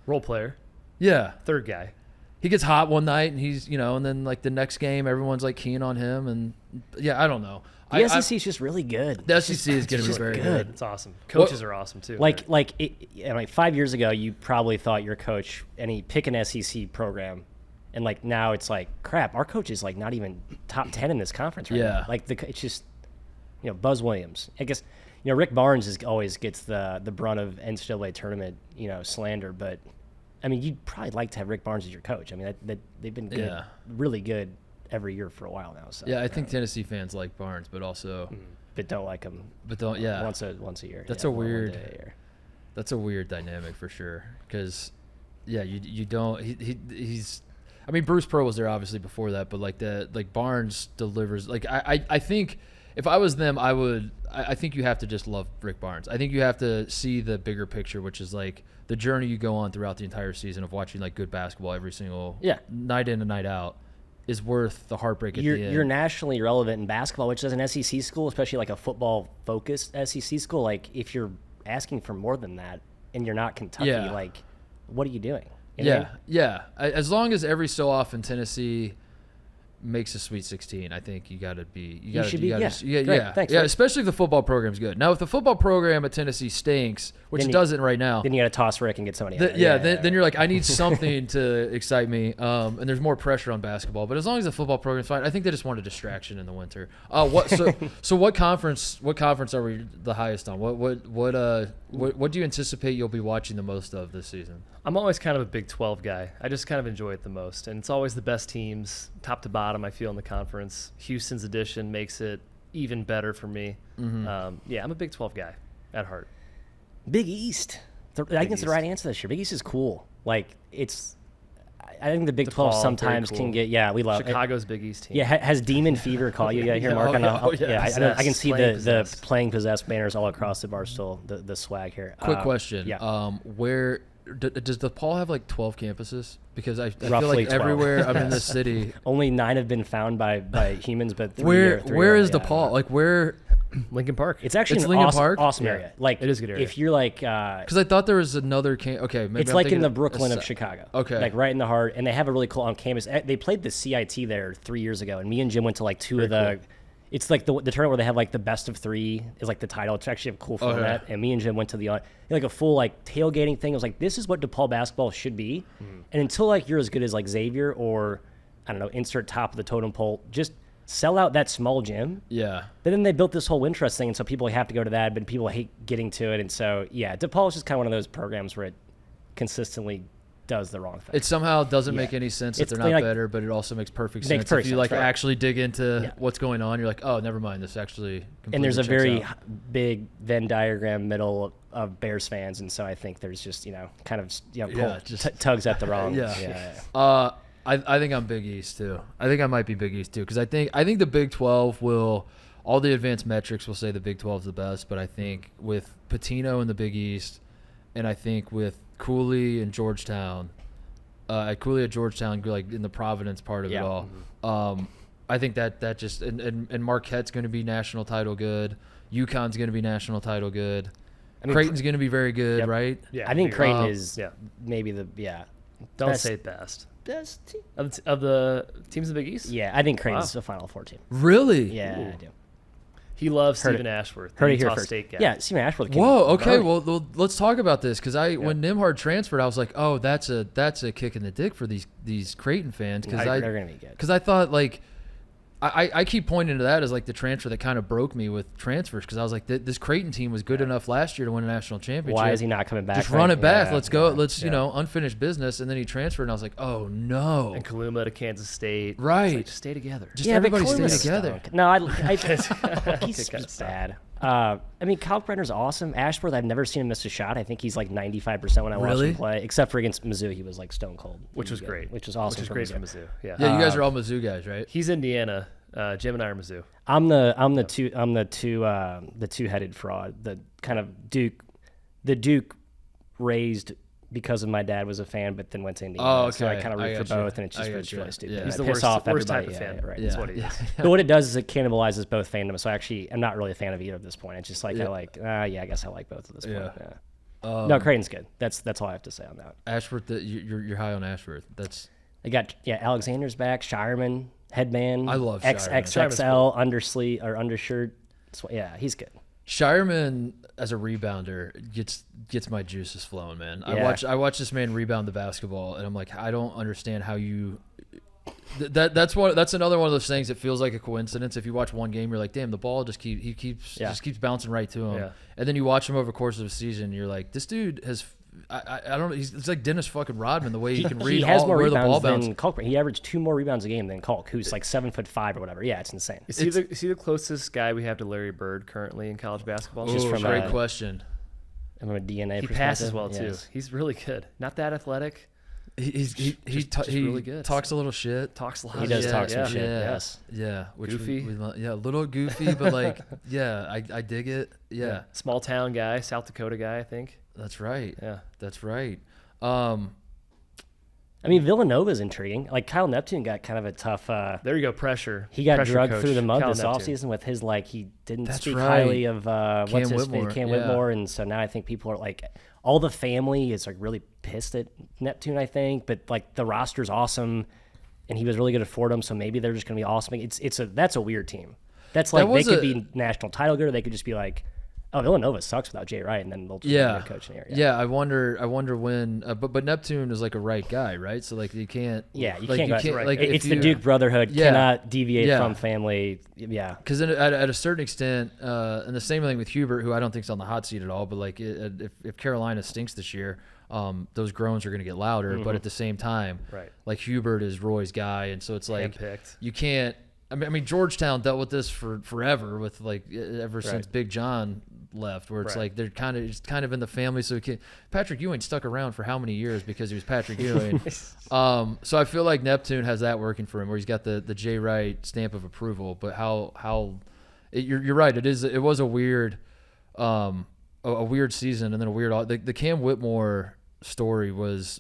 role player. Yeah, third guy. He gets hot one night and he's, and then like the next game everyone's like keen on him and I don't know. The SEC is just really good. The SEC is going to be very good. It's awesome. Coaches are awesome too. Like 5 years ago, you probably thought your coach, and he pick an SEC program, and like now it's like, crap, our coach is like not even top 10 in this conference right now. Like it's just, Buzz Williams. I guess, Rick Barnes always gets the brunt of NCAA tournament, slander, but I mean, you'd probably like to have Rick Barnes as your coach. I mean, they've been good, really good every year for a while now. So I think Tennessee fans like Barnes, but also, but don't like him. But don't once a year. That's a weird. That's a weird dynamic for sure. Because, you don't. He's. I mean, Bruce Pearl was there obviously before that, but like Barnes delivers. Like I think if I was them, I think you have to just love Rick Barnes. I think you have to see the bigger picture, which is like the journey you go on throughout the entire season of watching like good basketball every single night in and night out is worth the heartbreak at the end. You're nationally relevant in basketball, which is an SEC school, especially like a football-focused SEC school. Like if you're asking for more than that and you're not Kentucky, like what are you doing? As long as every so often Tennessee makes a Sweet 16, I think you got to be. You should be. Thanks, especially if the football program's good. Now, if the football program at Tennessee stinks, which it doesn't right now, then you got to toss Rick and get somebody. Then you're like, I need something to excite me. And there's more pressure on basketball. But as long as the football program's fine, I think they just want a distraction in the winter. So what conference? What conference are we the highest on? What do you anticipate you'll be watching the most of this season? I'm always kind of a Big 12 guy. I just kind of enjoy it the most. And it's always the best teams, top to bottom, I feel, in the conference. Houston's addition makes it even better for me. Mm-hmm. I'm a Big 12 guy at heart. Big East. I think it's the right answer this year. Big East is cool. Like, I think the Big 12 sometimes can get, we love Chicago's Big East team. Yeah, has Demon Fever call you? Here, Mark. I can see the playing possessed banners all across the barstool, the swag here. Quick question. Where does DePaul have like 12 campuses? Because I feel like 12. Everywhere I'm in this city, only 9 have been found by humans, but where is DePaul? Like where? Lincoln Park. It's actually an awesome area. Like it is a good area. If you're like, because I thought there was another maybe it's I'm like in the Brooklyn of Chicago. Okay, like right in the heart, and they have a really cool on campus. They played the CIT there 3 years ago, and me and Jim went to like two of the. Cool. It's like the tournament where they have like the best of 3 is like the title. It's actually a cool format. And me and Jim went to like a full like tailgating thing. I was like, this is what DePaul basketball should be. And until like you're as good as like Xavier or I don't know, insert top of the totem pole, just sell out that small gym. Yeah. But then they built this whole Wintrust thing, and so people have to go to that, but people hate getting to it. And so DePaul is just kind of one of those programs where it consistently does the wrong thing. It somehow doesn't make any sense that they're not better, but it also makes perfect sense. If you actually dig into what's going on, you're like, oh, never mind. This actually completely and there's a checks very out. big Venn diagram middle of Bears fans, and so I think there's just tugs at the wrong. I think I'm Big East too. I think I might be Big East too because I think the Big 12 will. All the advanced metrics will say the Big 12 is the best, but I think with Pitino in the Big East, and I think with Cooley and Georgetown, like in the Providence part of it all, I think that just and Marquette's going to be national title good. UConn's going to be national title good. I mean, Creighton's going to be very good, right? Yeah, I think Creighton is maybe the Don't say best team. of the teams in the Big East. Yeah, I think Creighton's the Final Four team. Really? Yeah, I do. He loves Stephen Ashworth. Heard it here first. State guy. Yeah, Stephen Ashworth. Whoa. Okay. Well, let's talk about this because when Nembhard transferred, I was like, oh, that's a kick in the dick for these Creighton fans because they're gonna be good. Because I thought like. I keep pointing to that as like the transfer that kind of broke me with transfers because I was like, this Creighton team was good enough last year to win a national championship. Why is he not coming back? Just run it back. Let's go. Let's unfinished business. And then he transferred, and I was like, oh no. And Kaluma to Kansas State. Right. Like, just stay together. Just everybody stay together. No, he's bad. I mean, Kyle Brenner's awesome. Ashworth, I've never seen him miss a shot. I think he's like 95% when I watch him play, except for against Mizzou. He was like stone cold, which was great. Which was awesome. Which was great for Mizzou. Yeah. Yeah, you guys are all Mizzou guys, right? He's Indiana. Jim and I are Mizzou. I'm the two-headed fraud. The kind of Duke raised because of my dad was a fan, but then went to Indiana. Oh, okay. So I kind of root for both, and it's really stupid. Yeah. He's the worst type of fan. Right. That's what he is. But what it does is it cannibalizes both fandoms. So actually, I'm not really a fan of either at this point. It's just like I guess I like both at this point. Yeah. No, Creighton's good. That's all I have to say on that. Ashworth, you're high on Ashworth. They got Alexander's back, Shireman, headband. I love Shireman. XXL undersleeve or undershirt. Yeah, he's good. Shireman as a rebounder gets my juices flowing, man. Yeah. I watch this man rebound the basketball, and I'm like, I don't understand how you. That's another one of those things that feels like a coincidence. If you watch one game, you're like, damn, the ball just keeps bouncing right to him, and then you watch him over the course of a season, you're like, this dude has. I don't know. It's like Dennis fucking Rodman, the way he can read he has more where the ball rebounds bounces. than Kalk. He averaged 2 more rebounds a game than Kalk, who's like 7'5" or whatever. Yeah, it's insane. Is he the closest guy we have to Larry Bird currently in college basketball? Just from great question. From a DNA he perspective. passes well too. He's really good. Not that athletic. He's really good. Talks a little shit. Talks a lot. He does talk some shit. Yes. Yeah. Which goofy. A little goofy, but like, I dig it. Yeah. Small town guy, South Dakota guy, I think. That's right. Yeah. That's right. I mean, Villanova's intriguing. Like Kyle Neptune got kind of a tough. There you go, pressure. He got pressure drugged coach, through the mud Cal this Neptune. offseason with his he didn't That's speak right. highly of Cam Whitmore, and so now I think people are like, all the family is like really pissed at Neptune. I think, but like the roster's awesome, and he was really good at Fordham, so maybe they're just gonna be awesome. That's a weird team. That's like they could be national title good, or they could just be like, oh, Villanova sucks without Jay Wright, and then they'll just be a coach in here. Yeah, I wonder when. But Neptune is like a right guy, right? So like you can't. Yeah, you like, can't. You can't like it's the Duke brotherhood. Cannot deviate from family. Yeah. Because at a certain extent, and the same thing with Hubert, who I don't think is on the hot seat at all. But like if Carolina stinks this year, those groans are going to get louder. But at the same time, like Hubert is Roy's guy, and so it's like you can't. I mean, Georgetown dealt with this for forever, with like ever since Big John left, where it's like they're kind of in the family. So Patrick Ewing stuck around for how many years because he was Patrick Ewing. So I feel like Neptune has that working for him, where he's got the Jay Wright stamp of approval. But you're right. It was a weird season, and then a weird the Cam Whitmore story was.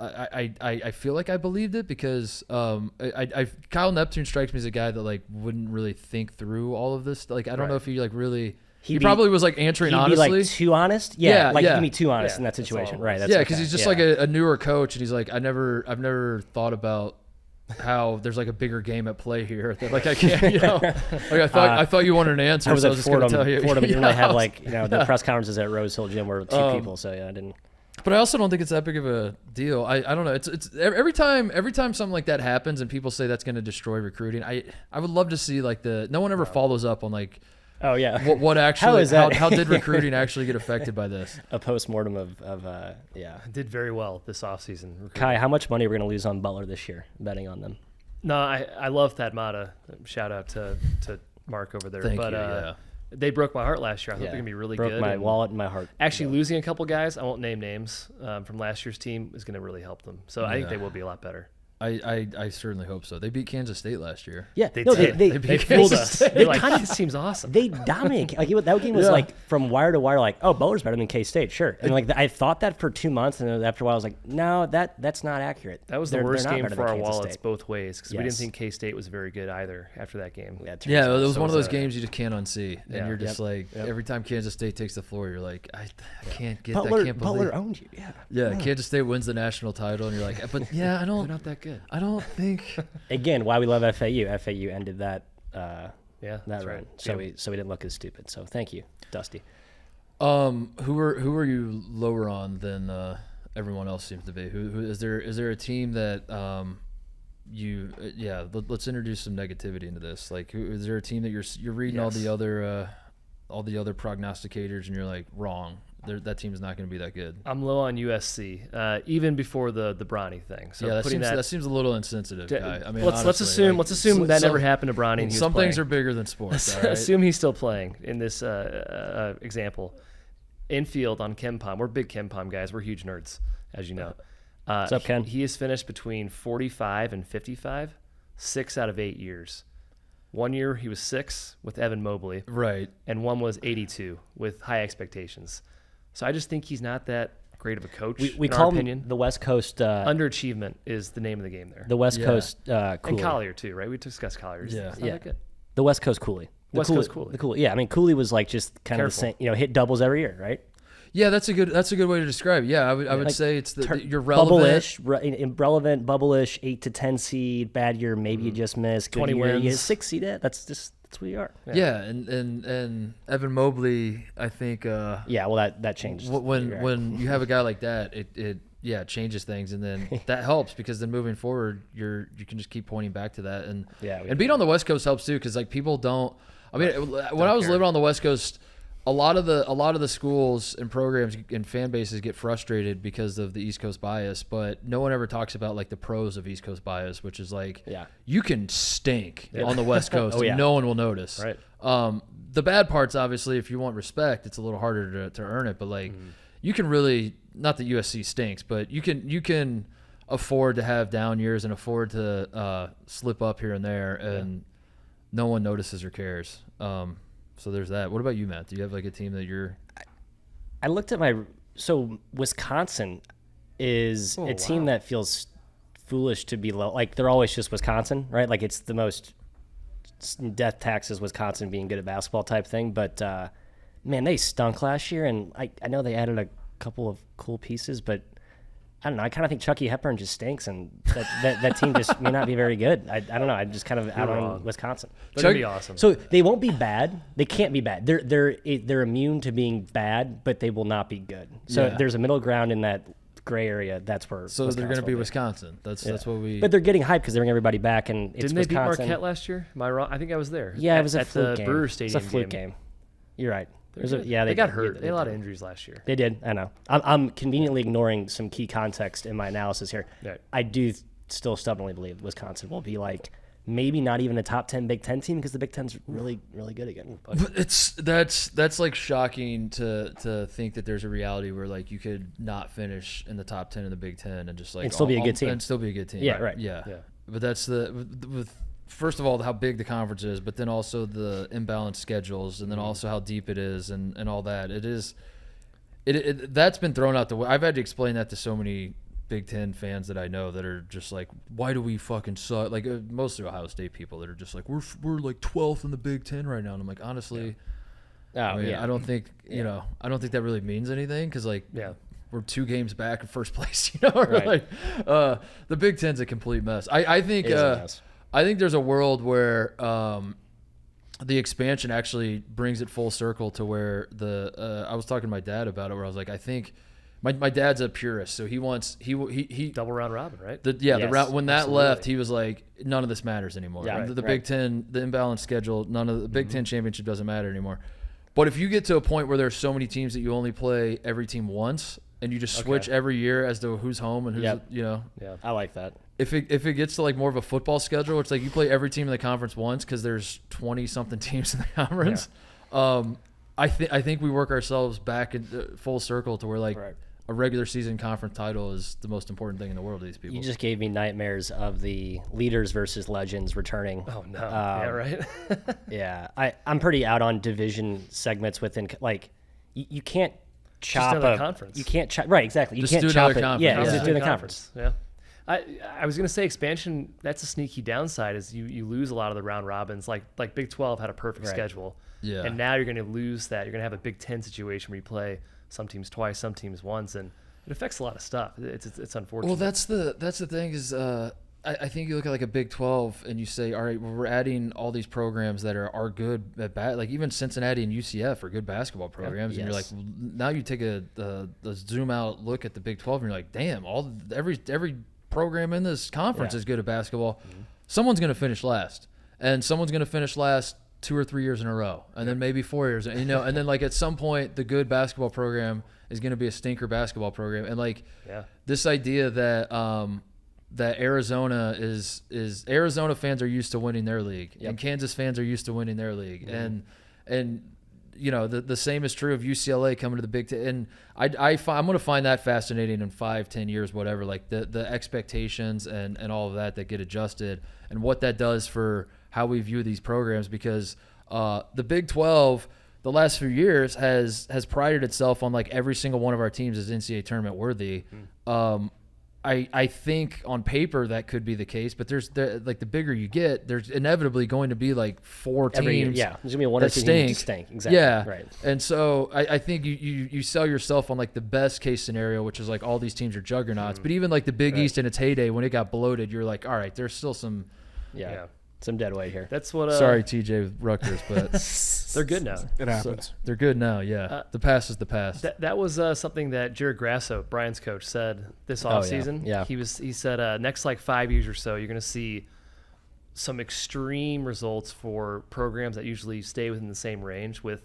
I feel like I believed it because Kyle Neptune strikes me as a guy that like wouldn't really think through all of this. Like I don't know if he like really. He probably was like answering honestly. He'd be like too honest. Yeah, like you can be too honest in that situation, right? That's because he's just like a newer coach, and he's like, I've never thought about how there's like a bigger game at play here. That like I can't, like I thought you wanted an answer. I was so at I was just going to tell you. Fordham didn't have like the press conferences at Rose Hill Gym were 2 people, so I didn't. But I also don't think it's that big of a deal. I don't know. It's every time something like that happens and people say that's going to destroy recruiting. I would love to see like no one ever follows up on like. Oh yeah. What actually? How did recruiting actually get affected by this? A postmortem of Did very well this offseason. Kai, how much money are we going to lose on Butler this year betting on them? No, I love Thad Mata. Shout out to Mark over there. Thank you. They broke my heart last year. I thought they're going to be really good. Broke my wallet and my heart. Actually, losing a couple guys, I won't name names, from last year's team is going to really help them. So I think they will be a lot better. I certainly hope so. They beat Kansas State last year. Yeah, They no, did. they fooled us. They're like, kind of this team's awesome. They dominate. Like that game was like from wire to wire. Like, oh, Butler's better than K-State, sure. And like I thought that for 2 months, and then after a while, I was like, no, that's not accurate. That was the worst game for our wallets both ways because we didn't think K-State was very good either after that game. Yeah, it was one of those games you just can't unsee, and you're just every time Kansas State takes the floor, you're like, I can't get that. I can't believe Butler owned you. Yeah, Kansas State wins the national title, and you're like, but I don't. They're not that good. I don't think. Again, why we love FAU. FAU ended that. That run, right. so we didn't look as stupid. So thank you, Dusty. Who are you lower on than everyone else seems to be? Who is there a team that let's introduce some negativity into this. Like, is there a team that you're reading all the other prognosticators and you're like, wrong? That team's not going to be that good. I'm low on USC, even before the Bronny thing. So that seems a little insensitive, guy. I mean, let's assume that never happened to Bronny. Some things are bigger than sports. Let's assume he's still playing in this example. Infield on KenPom. We're big KenPom guys. We're huge nerds, as you know. What's up, Ken? He has finished between 45 and 55, 6 out of 8 years. 1 year he was 6 with Evan Mobley, right, and one was 82 with high expectations. So I just think he's not that great of a coach. We call him the West Coast. Underachievement is the name of the game there. The West Coast Cooley. And Collier too, right? We discussed Collier. It's not that good. The West Coast Cooley. Coast Cooley. The Cooley. Yeah, I mean Cooley was like just kind of the same. Hit doubles every year, right? Yeah, that's a good way to describe it. Yeah, I would like, say it's you're relevant, bubble-ish, 8 to 10 seed. Bad year, maybe you just missed. 20 wins, you 6 seed. That's where you are. Yeah, and Evan Mobley, I think. Well, that changed. When you have a guy like that, it changes things, and then that helps because then moving forward, you can just keep pointing back to that, and being on the West Coast helps too because like people don't. I mean, when I was living on the West Coast. A lot of the schools and programs and fan bases get frustrated because of the East Coast bias, but no one ever talks about like the pros of East Coast bias, which is like you can stink on the West Coast and no one will notice. Right. The bad parts, obviously, if you want respect, it's a little harder to earn it. But like you can really, not that USC stinks, but you can afford to have down years and afford to slip up here and there, and no one notices or cares. So there's that. What about you, Matt? Do you have like a team that you're? I looked at Wisconsin is a team that feels foolish to be low. Like they're always just Wisconsin, right? Like it's the most death taxes Wisconsin being good at basketball type thing. But man, they stunk last year, and I know they added a couple of cool pieces, but I don't know. I kind of think Chucky Hepburn just stinks, and that team just may not be very good. I don't know. I'm just kind of out on Wisconsin. They're gonna be awesome. So they won't be bad. They can't be bad. They're immune to being bad, but they will not be good. So there's a middle ground in that gray area. That's where. So they're going to be Wisconsin. That's what we. But they're getting hyped because they bring everybody back, and it's Didn't Wisconsin. they beat Marquette last year? Am I wrong? I think I was there. Yeah, it was a fluke at game. the Brewer Stadium. It was a fluke game. You're right. They got hurt. They had a lot of injuries last year. They did. I know. I'm conveniently ignoring some key context in my analysis here. Right. I do still stubbornly believe Wisconsin will be like maybe not even a top 10 Big Ten team because the Big Ten's really, really good again. But that's like shocking to think that there's a reality where like you could not finish in the top 10 in the Big Ten and just like and still be a good team. And still be a good team. Yeah. Right. Yeah. But that's with first of all, how big the conference is, but then also the imbalanced schedules, and then also how deep it is, and all that. That's been thrown out the way. I've had to explain that to so many Big Ten fans that I know that are just like, why do we fucking suck? Like mostly Ohio State people that are just like, we're like 12th in the Big Ten right now, and I'm like, honestly, I don't think I don't think that really means anything because like we're 2 games back in first place, Right. Like the Big Ten's a complete mess. I think. I think there's a world where the expansion actually brings it full circle to where I was talking to my dad about it, where I was like, I think my dad's a purist, so he wants he double round robin, right? The round when that left, he was like, none of this matters anymore. Yeah, the Big Ten, the imbalanced schedule, none of the Big Ten championship doesn't matter anymore. But if you get to a point where there's so many teams that you only play every team once, and you just switch every year as to who's home and who's I like that. If it gets to like more of a football schedule, it's like you play every team in the conference once because there's 20-something teams in the conference. I think we work ourselves back in full circle to where like a regular season conference title is the most important thing in the world to these people. You just gave me nightmares of the leaders versus legends returning. Oh no! Yeah, right. Yeah, I'm pretty out on division segments within like you can't chop just another conference. You can't chop right exactly. You just can't do chop another it. conference. Yeah, Yeah. just do the conference. Yeah. I was gonna say expansion. That's a sneaky downside is you lose a lot of the round robins. Like Big 12 had a perfect schedule. Yeah. And now you're gonna lose that. You're gonna have a Big 10 situation where you play some teams twice, some teams once, and it affects a lot of stuff. It's unfortunate. Well, that's the thing is I think you look at like a Big 12 and you say, all right, well, we're adding all these programs that are good at like even Cincinnati and UCF are good basketball programs, and you're like, well, now you take a zoom out look at the Big 12 and you're like, damn, every program in this conference is good at basketball. Mm-hmm. Someone's going to finish last, and someone's going to finish last 2 or 3 years in a row, and then maybe 4 years, and then like at some point the good basketball program is going to be a stinker basketball program, and like this idea that that Arizona is Arizona fans are used to winning their league, and Kansas fans are used to winning their league, and you know the same is true of UCLA coming to the Big Ten, and I'm going to find that fascinating in 5-10 years, whatever, like the expectations and all of that get adjusted, and what that does for how we view these programs, because the Big 12 the last few years has prided itself on like every single one of our teams is NCAA tournament worthy. I think on paper that could be the case, but there's like the bigger you get, there's inevitably going to be like 4 teams. There's gonna be one or two teams that stink. Exactly. Yeah. Right. And so I think you sell yourself on like the best case scenario, which is like all these teams are juggernauts. But even like the Big East in its heyday, when it got bloated, you're like, all right, there's still some some dead weight here. That's what. Sorry, TJ with Rutgers, but they're good now. It happens. So, they're good now. Yeah, the past is the past. That was something that Jared Grasso, Brian's coach, said this offseason. Yeah. He said next like 5 years or so, you're going to see some extreme results for programs that usually stay within the same range, with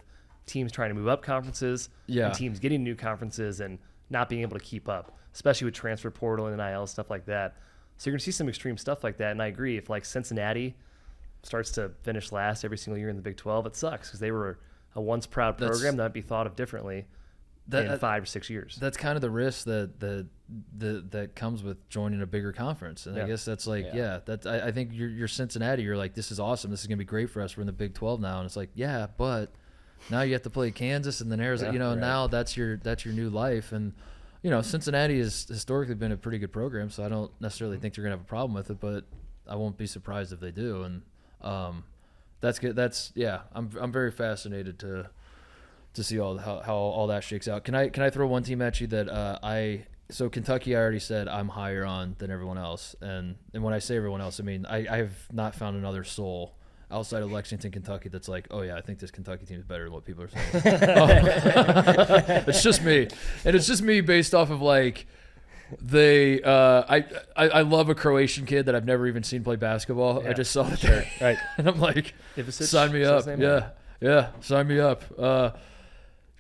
teams trying to move up conferences and teams getting new conferences and not being able to keep up, especially with transfer portal and NIL, stuff like that. So you're going to see some extreme stuff like that. And I agree, if like Cincinnati starts to finish last every single year in the Big 12, it sucks, because they were a once proud program that might be thought of differently in 5 or 6 years. That's kind of the risk that comes with joining a bigger conference, and I guess that's like I think you're Cincinnati. You're like, this is awesome. This is gonna be great for us. We're in the Big 12 now, and it's like, yeah, but now you have to play Kansas and then Arizona. Now that's your new life, and Cincinnati has historically been a pretty good program, so I don't necessarily think you're gonna have a problem with it, but I won't be surprised if they do, and that's good. I'm very fascinated to see how all that shakes out. Can I throw one team at you that so Kentucky, I already said I'm higher on than everyone else, and when I say everyone else, I mean I have not found another soul outside of Lexington, Kentucky that's like, oh yeah, I think this Kentucky team is better than what people are saying. It's just me, and it's just me based off of like I love a Croatian kid that I've never even seen play basketball. I just saw it right, and I'm like, sign me up. Yeah, sign me up.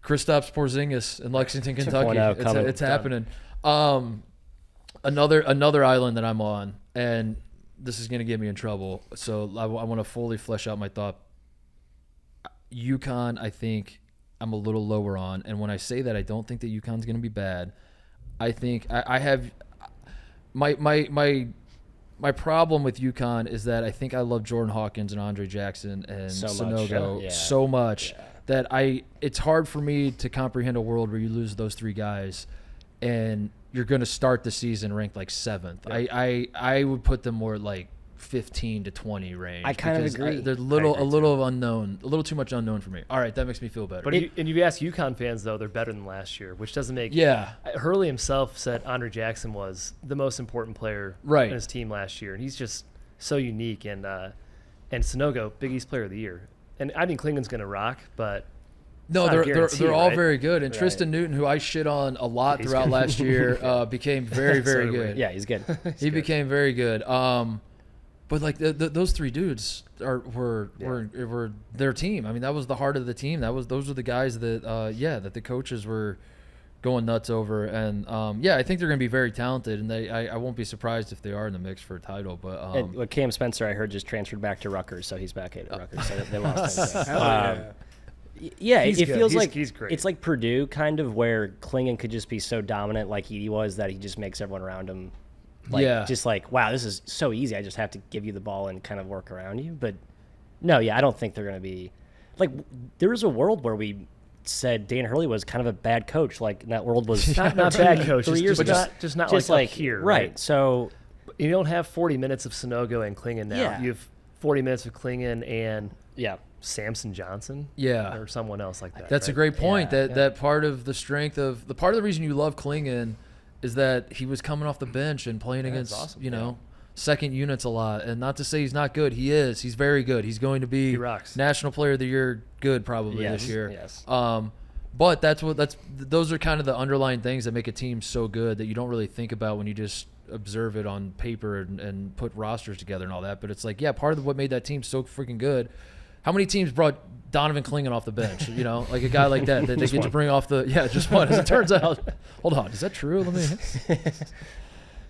Kristaps Porzingis in Lexington, Kentucky. It's happening. Another island that I'm on, and this is going to get me in trouble, so I want to fully flesh out my thought. UConn, I think I'm a little lower on, and when I say that, I don't think that UConn's going to be bad. I think I have my problem with UConn is that I think I love Jordan Hawkins and Andre Jackson and Sonogo so much that it's hard for me to comprehend a world where you lose those 3 guys and you're going to start the season ranked like 7th. Yeah. I would put them more like 15 to 20 range. I kind of agree. There's a little unknown, a little too much unknown for me. All right, that makes me feel better. But and you ask UConn fans though, they're better than last year, which doesn't make. Yeah. Hurley himself said Andre Jackson was the most important player in his team last year, and he's just so unique. And Sonogo, Big East Player of the Year, and I think Klingon's going to rock, but. No, they're all very good. And Tristan Newton, who I shit on a lot throughout last year, became very, very good. Yeah, he's good. He became very good. But like those 3 dudes were their team. I mean, that was the heart of the team. Those were the guys that that the coaches were going nuts over. And I think they're going to be very talented. And I won't be surprised if they are in the mix for a title. But Cam Spencer, I heard, just transferred back to Rutgers, so he's back at Rutgers. So they lost him. Yeah, it good. feels like he's great. It's like Purdue, kind of, where Klingon could just be so dominant, like Edey was, that he just makes everyone around him, just like, wow, this is so easy. I just have to give you the ball and kind of work around you. But no, I don't think they're going to be like. There was a world where we said Dan Hurley was kind of a bad coach. Like, that world was not bad coach, 3 years ago, just not like here, right? So you don't have 40 minutes of Sonogo and Klingon now. Yeah. You have 40 minutes of Klingon and yeah. Samson Johnson, or someone else like that. That's right? a great point. That part of the strength of the part of the reason you love Klingon is that he was coming off the bench and playing against awesome. Second units a lot. And not to say he's not good, he is. He's very good. He's going to be He rocks. National Player of the Year good probably this year. Yes. But those are kind of the underlying things that make a team so good that you don't really think about when you just observe it on paper and put rosters together and all that. But it's like, part of what made that team so freaking good. How many teams brought Donovan Klingon off the bench? Like a guy like that they get to bring off just one. As it turns out, hold on, is that true? Let me.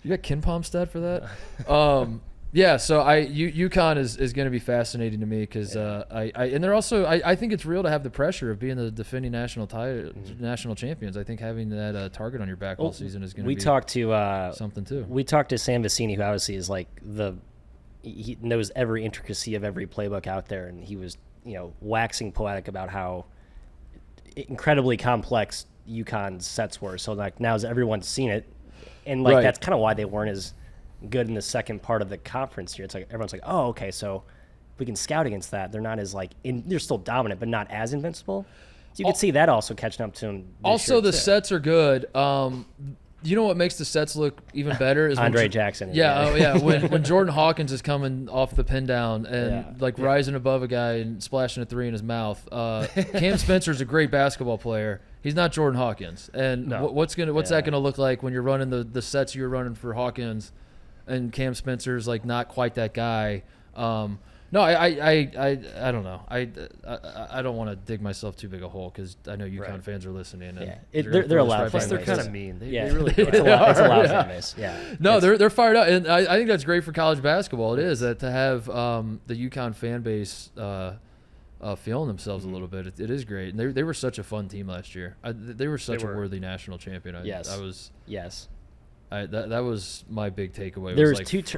You got Ken Palmstead for that? So UConn is going to be fascinating to me because and they're also I think it's real to have the pressure of being the defending national champions. I think having that target on your back all season is going to be something too. We talked to Sam Vecini, who obviously is like he knows every intricacy of every playbook out there, and he was waxing poetic about how incredibly complex UConn's sets were. So like now everyone's seen it, and that's kind of why they weren't as good in the second part of the conference here. It's like everyone's like, oh, okay, so we can scout against that. They're not as they're still dominant, but not as invincible. So you could see that also catching up to them. Also, the sets are good. You know what makes the sets look even better is Andre Jackson. When Jordan Hawkins is coming off the pin down and rising above a guy and splashing a three in his mouth. Cam Spencer's a great basketball player. He's not Jordan Hawkins. And what's that gonna look like when you're running the sets you're running for Hawkins, and Cam Spencer's like not quite that guy. I don't know. I don't want to dig myself too big a hole because I know UConn fans are listening. And they're a loud. Plus, they're kind of mean. They really it's a loud fan base. Yeah. No, they're fired up, and I think that's great for college basketball. It is that to have the UConn fan base feeling themselves a little bit. It is great, and they were such a fun team last year. They were such a worthy national champion. Yes. That was my big takeaway.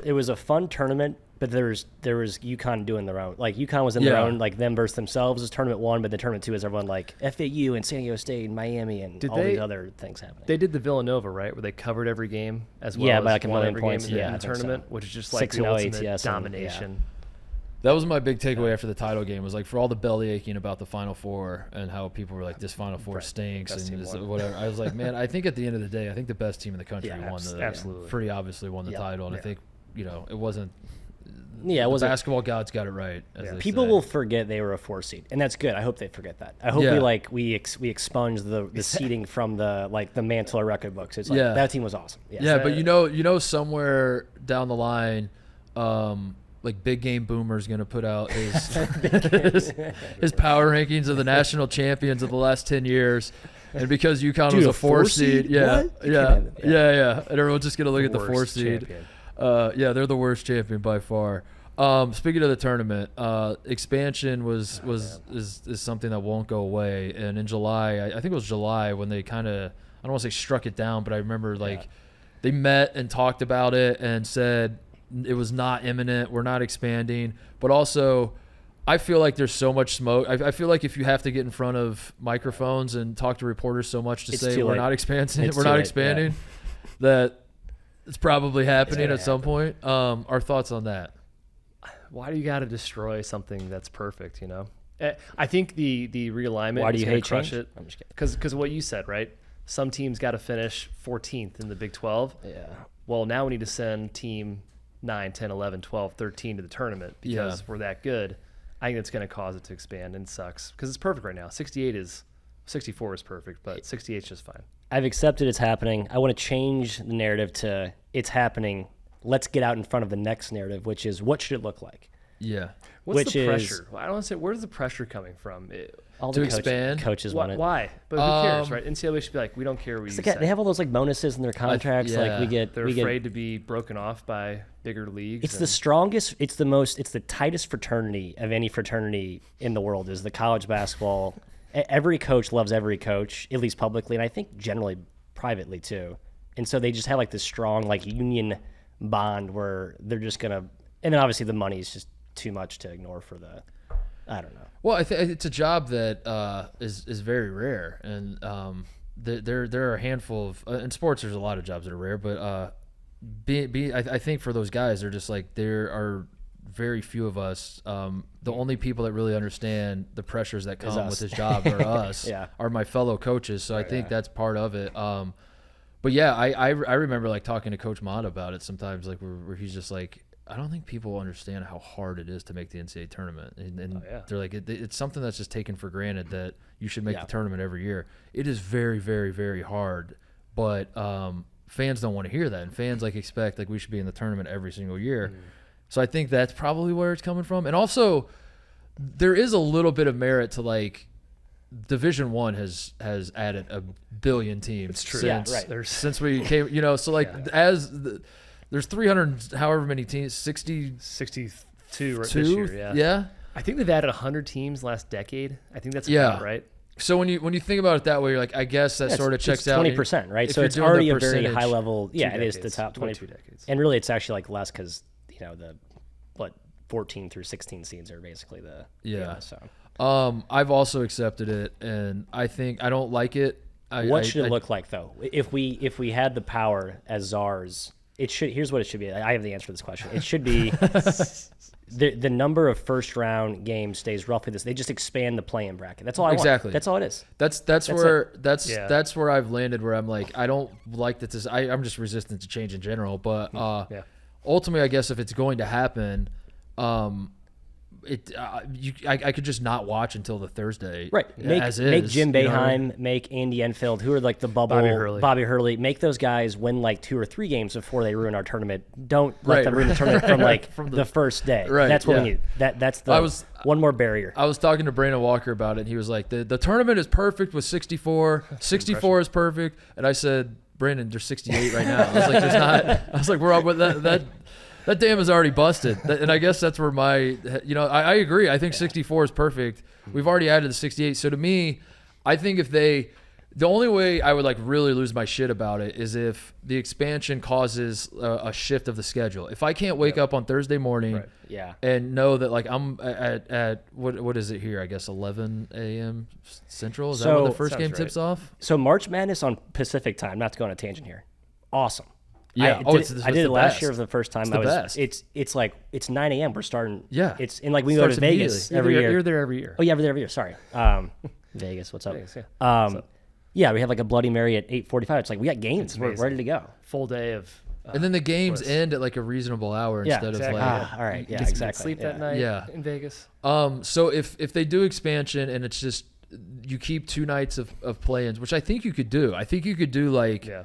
It was a fun tournament, but there was UConn doing their own. Like UConn was in their own, like them versus themselves was tournament one, but the tournament two is everyone like FAU and San Diego State and Miami and these other things happening. They did the Villanova, right, where they covered every game as well. Yeah, as by like a million every points. game in the tournament, which is just like the ultimate domination. That was my big takeaway after the title game. Was like for all the belly aching about the Final Four and how people were like, "This Final Four stinks" and whatever. I was like, man, I think at the end of the day, I think the best team in the country pretty obviously won the title, and I think it wasn't. Yeah, it wasn't. Basketball gods got it right. People will forget they were a 4 seed, and that's good. I hope they forget that. I hope we expunge the seeding from the mantle or record books. It's like that team was awesome. Yeah, but somewhere down the line. Like Big Game Boomer's going to put out his power rankings of the national champions of the last 10 years. And because UConn was a 4 seed. And everyone's just going to look at the 4 seed. They're the worst champion by far. Speaking of the tournament, expansion is something that won't go away. And in July, I think it was July when they kind of, I don't want to say struck it down, but I remember they met and talked about it and said, it was not imminent. We're not expanding. But also, I feel like there's so much smoke. I feel like if you have to get in front of microphones and talk to reporters so much to say we're not expanding, that it's probably happening at some point. Our thoughts on that? Why do you got to destroy something that's perfect, I think the realignment Why do you hate crush change? it. I'm just kidding. Because what you said, right? Some teams got to finish 14th in the Big 12. Yeah. Well, now we need to send team 9, 10, 11, 12, 13 to the tournament because we're that good. I think that's going to cause it to expand, and it sucks because it's perfect right now. 64 is perfect, but 68 is just fine. I've accepted it's happening. I want to change the narrative to it's happening. Let's get out in front of the next narrative, which is what should it look like? Yeah. What's the pressure? I don't want to say, where's the pressure coming from? All the expand? Coaches want it. Why? But who cares, right? NCAA should be like, we don't care what you say. They have all those bonuses in their contracts. They're afraid to be broken off by bigger leagues. It's the strongest. It's the tightest fraternity of any fraternity in the world is the college basketball every coach loves every coach, at least publicly, and I think generally privately too. And so they just have like this strong like union bond where they're just gonna, and then obviously the money is just too much to ignore for the, I don't know. Well, I think it's a job that is very rare, and there are a handful of in sports. There's a lot of jobs that are rare, but I think for those guys, they're just like there are very few of us. The only people that really understand the pressures that come with this job are us, are my fellow coaches. So I think that's part of it. But yeah, I remember like talking to Coach Mott about it sometimes, like where he's just like, I don't think people understand how hard it is to make the NCAA tournament. And they're like, it's something that's just taken for granted that you should make the tournament every year. It is very, very, very hard. But fans don't want to hear that. And fans like expect like we should be in the tournament every single year. So I think that's probably where it's coming from. And also there is a little bit of merit to like Division I has added a billion teams. It's true. Since we came, so like there's 300 however many teams, 62 this year, yeah. I think they've added 100 teams last decade. I think that's about right. So when you think about it that way, you're like, I guess that sort of checks out. 20%, right? So it's already a very high level. Yeah, it is the top 20. 2 decades. And really, it's actually like less because the 14 through 16 seeds are basically the so. I've also accepted it, and I think I don't like it. What should it look like though? If we had the power as czars, it should. Here's what it should be. I have the answer to this question. It should be the number of first round games stays roughly this. They just expand the play-in bracket. That's all I want. Exactly. That's all it is. That's where I've landed. Where I'm like, I don't like that. I'm just resistant to change in general. But ultimately, I guess if it's going to happen, I could just not watch until the Thursday. Right. Make Jim Boeheim, make Andy Enfield, who are like the bubble, Bobby Hurley. Make those guys win like 2 or 3 games before they ruin our tournament. Don't let them ruin the tournament from the first day. Right. That's what we need. That's one more barrier. I was talking to Brandon Walker about it, and he was like, the tournament is perfect with 64. 64 is perfect. And I said, Brandon, there's 68 right now. I was like, there's not. I was like, we're up with that. That dam is already busted. And I guess that's where I agree. I think 64 is perfect. We've already added the 68. So to me, I think the only way I would like really lose my shit about it is if the expansion causes a shift of the schedule. If I can't wake up on Thursday morning and know that like I'm at what is it here? I guess 11 a.m. Central. Is that when the first game tips off? So March Madness on Pacific time, not to go on a tangent here. Awesome. Yeah, I did it last year for the first time. It's like it's 9 a.m. We're starting. Yeah, it's and like we go to Vegas every year. You're there every year. Oh yeah, we're there every year. Sorry, Vegas. What's up? Vegas, yeah. We have like a Bloody Mary at 8:45. It's like we got games. We're ready to go. Full day of. And then the games end at like a reasonable hour instead of like. All right. Yeah. Exactly. Sleep that night. Yeah. In Vegas. So if they do expansion and it's just you keep 2 nights of play-ins, which I think you could do. I think you could do like. Yeah.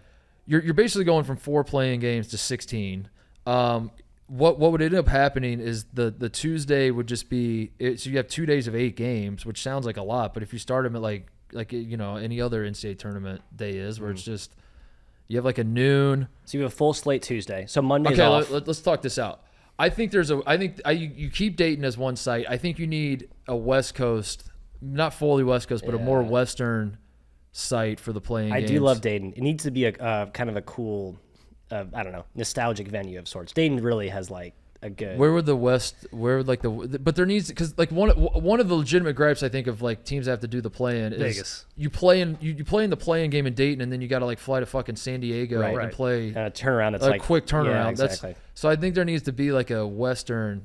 You're basically going from 4 playing games to 16. What would end up happening is the Tuesday would just be so you have 2 days of 8 games, which sounds like a lot, but if you start them at like any other NCAA tournament day is, where it's just you have like a noon. So you have a full slate Tuesday. So Monday's off. Let's talk this out. I think you keep Dayton as one site. I think you need a West Coast, not fully West Coast, but a more Western site for the playing games. I do love Dayton. It needs to be a kind of a cool, I don't know, nostalgic venue of sorts. Dayton really has like a good. But there needs, because like one of the legitimate gripes I think of like teams that have to do the play-in is Vegas. You play in the play-in game in Dayton, and then you got to like fly to fucking San Diego and play turnaround. That's a like quick turnaround. Yeah, exactly. So I think there needs to be like a Western.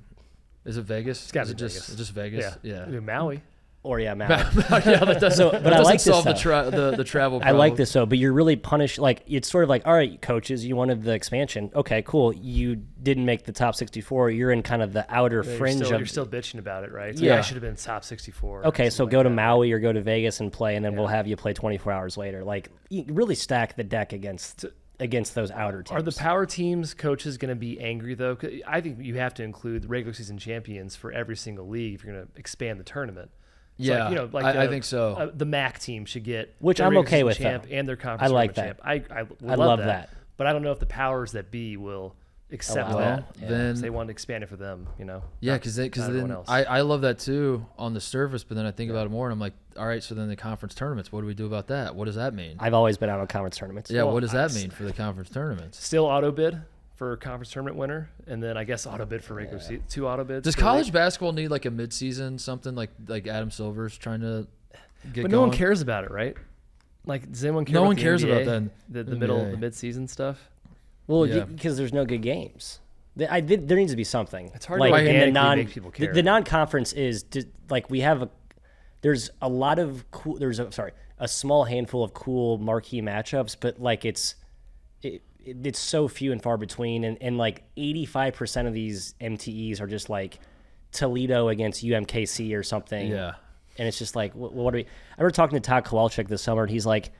Is it Vegas? It's got to be Vegas. Just Vegas. Yeah. Maui. Or Maui. That doesn't, but I like this solve the travel problem. I like this though, but you're really punished. Like it's sort of like, all right, coaches, you wanted the expansion. Okay, cool. You didn't make the top 64. You're in kind of the outer fringe. You're still bitching about it, right? Yeah, I should have been top 64. Okay, so go to Maui or go to Vegas and play, and then we'll have you play 24 hours later. Like you really stack the deck against those outer teams. Are the power teams coaches going to be angry though? 'Cause I think you have to include the regular season champions for every single league if you're going to expand the tournament. So I think so. The MAC team should get which I'm okay with champ and their conference. I like that. Champ. I love that. But I don't know if the powers that be will accept that. Then they want to expand it for them, Yeah, because then I love that too on the surface, but then I think about it more, and I'm like, all right, so then the conference tournaments, what do we do about that? What does that mean? I've always been out on conference tournaments. Yeah, what does that mean for the conference tournaments? Still auto bid for conference tournament winner, and then I guess auto bid for regular season. 2 auto bids. Does college basketball need like a mid-season something like Adam Silver's trying to get But no one cares about it, right? Like, does anyone care No about one the cares NBA? about that. The mid-season stuff? Well, because there's no good games. There needs to be something. It's hard to organically make people care. The non-conference is like there's a lot of cool. A small handful of cool marquee matchups, but like it's so few and far between, and like 85% of these MTEs are just like Toledo against UMKC or something. Yeah, and it's just like what do we? I remember talking to Todd Kowalczyk this summer, and he's like,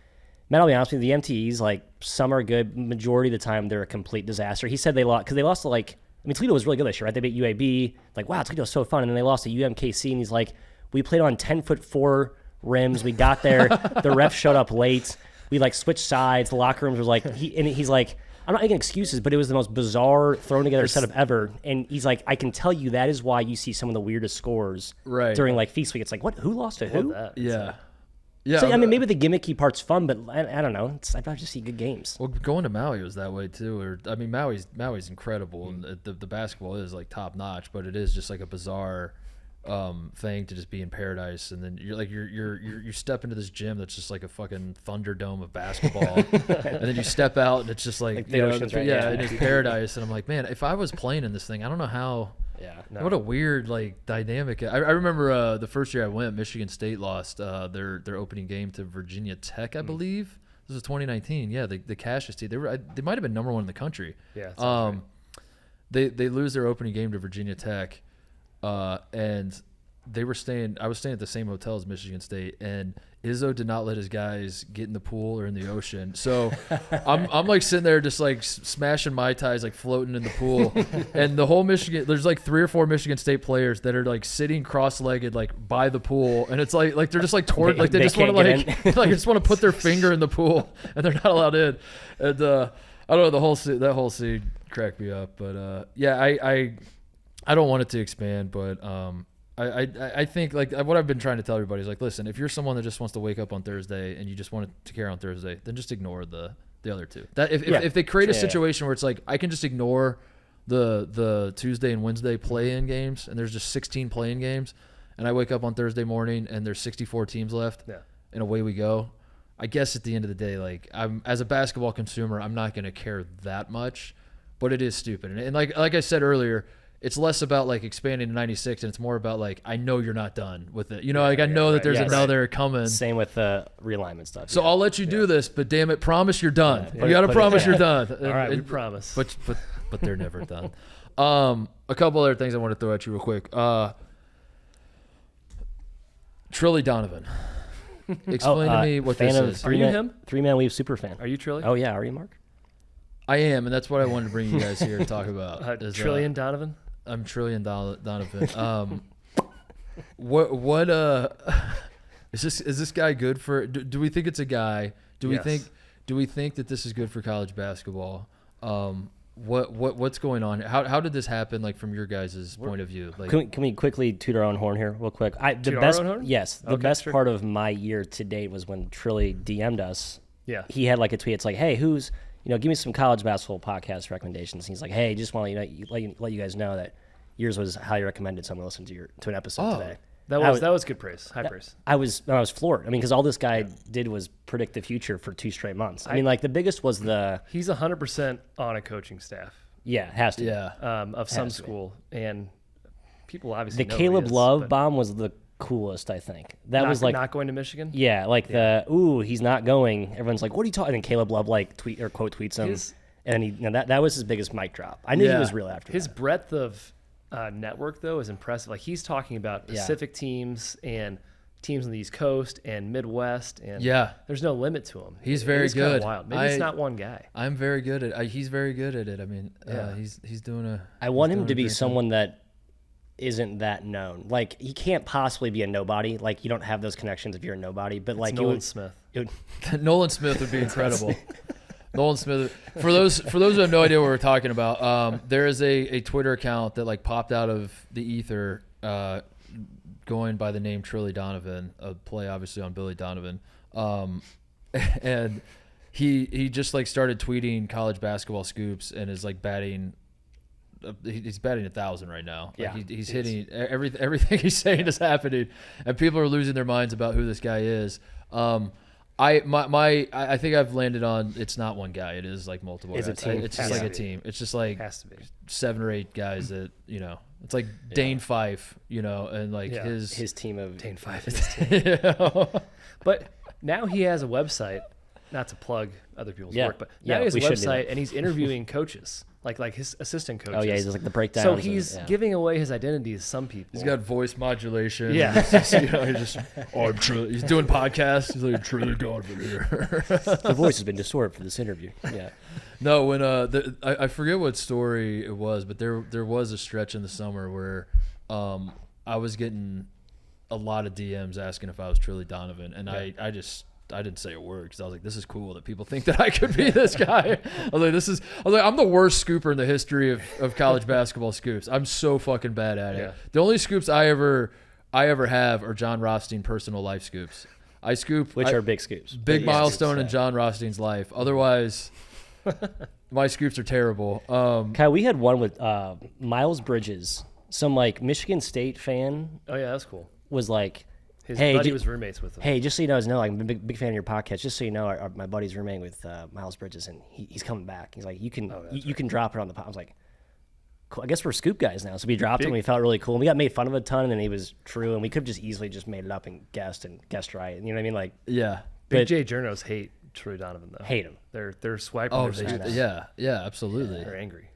"Man, I'll be honest with you, the MTEs, like, some are good. Majority of the time, they're a complete disaster." He said they lost because they lost to, like, I mean, Toledo was really good this year, right? They beat UAB. Like, wow, Toledo's so fun. And then they lost to UMKC, and he's like, we played on 10'4" rims. We got there. The ref showed up late. We, like, switched sides. The locker rooms was like, he's like, I'm not making excuses, but it was the most bizarre thrown together setup ever. And he's like, I can tell you that is why you see some of the weirdest scores during, like, Feast Week. It's like, what? Who lost to who? Yeah. Yeah, so, I mean, maybe the gimmicky part's fun, but I don't know. I'd rather just see good games. Well, going to Maui was that way too. I mean, Maui's incredible, and the basketball is like top notch, but it is just like a bizarre thing to just be in paradise, and then you step into this gym that's just like a fucking Thunderdome of basketball, and then you step out and it's just like the ocean's right. It is paradise, and I'm like, man, if I was playing in this thing, I don't know how. Yeah, what a weird like dynamic. I remember the first year I went, Michigan State lost their opening game to Virginia Tech, I believe. This was 2019. Yeah, the Cassius team. They might have been number 1 in the country. Yeah. Right. They lose their opening game to Virginia Tech, and I was staying at the same hotel as Michigan State, and Izzo did not let his guys get in the pool or in the ocean. So I'm like sitting there just like smashing Mai Tais, like floating in the pool. And the whole there's like 3 or 4 Michigan State players that are like sitting cross-legged like by the pool. And it's like they're just like like they just want to like just want to put their finger in the pool and they're not allowed in. And I don't know, that whole scene cracked me up. But yeah, I don't want it to expand, but I think like what I've been trying to tell everybody is like, listen, if you're someone that just wants to wake up on Thursday and you just want it to carry on Thursday, then just ignore the other two. That if they create a situation where it's like I can just ignore the Tuesday and Wednesday play-in games and there's just 16 play-in games, and I wake up on Thursday morning and there's 64 teams left, and away we go. I guess at the end of the day, like as a basketball consumer, I'm not going to care that much, but it is stupid. And like I said earlier, it's less about like expanding to 96 and it's more about like, I know you're not done with it. I know that there's another coming. Same with the realignment stuff. So I'll let you do this, but damn it, promise you're done. You got to promise you're done. All right, we promise. But they're never done. A couple other things I want to throw at you real quick. Trilly Donovan. Explain to me what this is. Are you him? 3-man weave super fan. Are you Trilly? Oh yeah, are you, Mark? I am, and that's what I wanted to bring you guys here to talk about. Trillion Donovan? I'm Trillion Donovan. What is this guy good for? Do we think it's a guy? Do we think that this is good for college basketball? What's going on? How did this happen? Like from your guys' point of view? Like, can we quickly toot our own horn here, real quick? The best part of my year to date was when Trilly DM'd us. Yeah, he had like a tweet. It's like, hey, who's give me some college basketball podcast recommendations. And he's like, hey, just want to let you guys know that yours was highly recommended. So I'm gonna listen to an episode today. That was good praise, high praise. I was floored. I mean, because all this guy did was predict the future for 2 straight months. I mean, like the biggest was he's 100% on a coaching staff. Yeah, has to. Yeah, of some school, and people obviously the Caleb Love bomb was the coolest. I think that was like not going to Michigan. Yeah, like he's not going. Everyone's like, what are you talking? And Caleb Love like quote tweets him, and that was his biggest mic drop. I knew he was real after his breadth of network though is impressive. Like he's talking about Pacific teams and teams on the East Coast and Midwest, and there's no limit to him. He's very good. Wild. Maybe it's not one guy. I'm very good at. He's very good at it. I mean, he's doing a. I want him to be someone that isn't that known. Like he can't possibly be a nobody. Like you don't have those connections if you're a nobody. But like Nolan Smith. Nolan Smith would be incredible. Nolan Smith. For those who have no idea what we're talking about, there is a Twitter account that like popped out of the ether, going by the name Trilly Donovan, a play obviously on Billy Donovan, and he just like started tweeting college basketball scoops and is like batting. He's batting 1,000 right now. Yeah, like he's hitting everything he's saying is happening, and people are losing their minds about who this guy is. I think I've landed on it's not one guy. It is like multiple guys. It's a team. It's just like a team. It's just like Has to be 7 or 8 guys that it's like Dane Fife, and like his team of Dane Fife is his team. But now he has a website. Not to plug other people's work, but now he has a website and he's interviewing coaches, like his assistant coaches. Oh yeah, he's like the breakdown. So he's giving away his identity to some people. He's got voice modulation. Yeah, he's doing podcasts. He's like Trilly Donovan here. The voice has been distorted for this interview. Yeah. No, when I forget what story it was, but there was a stretch in the summer where I was getting a lot of DMs asking if I was Trilly Donovan, and I didn't say a word because I was like, this is cool that people think that I could be this guy. I was like, I'm the worst scooper in the history of college basketball scoops. I'm so fucking bad at it. The only scoops I ever have are John Rothstein personal life scoops. I scoop, which are big scoops. Big milestone in John Rothstein's life. Otherwise, my scoops are terrible. Kyle, we had one with Miles Bridges, some like Michigan State fan. Oh yeah, that's cool. Was like, his buddy was roommates with him. Hey, just so you know, I'm a big fan of your podcast. Just so you know, my buddy's roommating with Miles Bridges, and he's coming back. He's like, you can drop it on the pod. I was like, cool. I guess we're scoop guys now. So we dropped it, and we felt really cool. And we got made fun of a ton, and then he was true, and we could have just easily just made it up and guessed right. You know what I mean? Like, yeah. Big J journos hate Trilly Donovan though. Hate him. They're swiping. Oh, their yeah, absolutely. They're angry.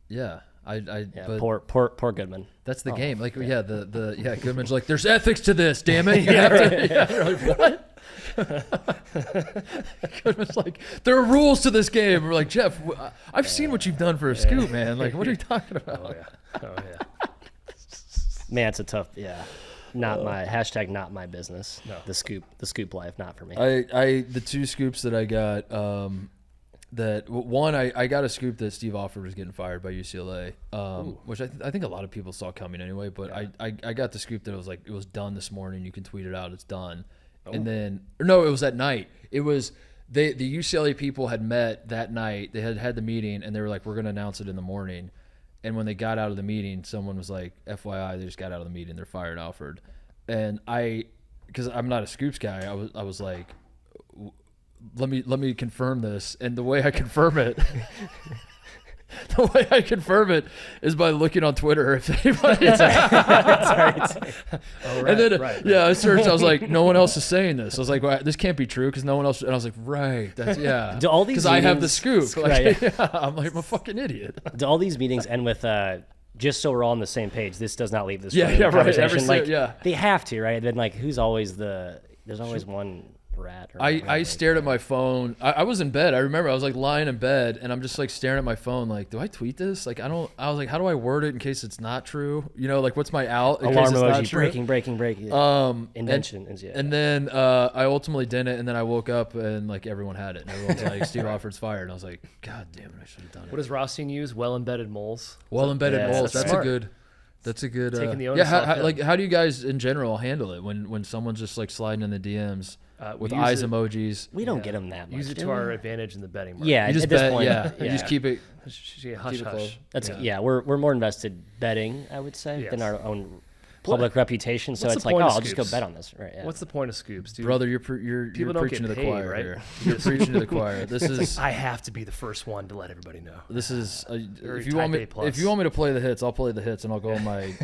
Yeah. But poor Goodman. That's the game. Like, Goodman's like, there's ethics to this, damn it. You have to, what? Goodman's like, there are rules to this game. We're like, Jeff, I've seen what you've done for a scoop, man. Like, what are you talking about? Oh yeah. Man, it's a tough. Yeah. Not my business. No. The scoop life, not for me. The 2 scoops that I got. That one, I got a scoop that Steve Alford was getting fired by UCLA, which I think a lot of people saw coming anyway. But I got the scoop that it was like, it was done this morning. You can tweet it out. It's done. Oh. And then it was that night. It was the UCLA people had met that night. They had the meeting and they were like, we're going to announce it in the morning. And when they got out of the meeting, someone was like, FYI, they just got out of the meeting. They're firing Alford. And because I'm not a scoops guy, I was like, let me confirm this, and the way I confirm it is by looking on Twitter if anybody and then I searched, I was like, no one else is saying this. I was like, well, this can't be true because no one else, and I was like, right, that's do all these, because I have the scoop, like, I'm like, I'm a fucking idiot. Do all these meetings end with just so we're all on the same page, this does not leave this conversation? Right. They have to, right? Then like, who's always there's always one rat. I stared at my phone. I was in bed. I remember I was like lying in bed and I'm just like staring at my phone like, do I tweet this? Like, I was like, how do I word it in case it's not true? Like, what's my out? Alarm emoji, breaking. Invention. And then I ultimately didn't, and then I woke up and like everyone had it. And everyone's like, Steve Alford's fired. And I was like, God damn it, I should have done it. What does Rothstein use? Well-embedded moles? Well-embedded moles. That's a good... That's a good... Taking the onus off how do you guys in general handle it when someone's just like sliding in the DMs with eyes emojis? We don't get them that much. Use it to our advantage in the betting market. Yeah, you just bet. You just keep it... Hush. We're more invested betting, I would say, than our own public reputation. So it's like, I'll just go bet on this. Right? Yeah. What's the point of scoops, dude? Brother, you're preaching to the choir, right? Here. You're preaching to the choir. This is. I have to be the first one to let everybody know. This is. If you want me to play the hits, I'll play the hits, and I'll go on my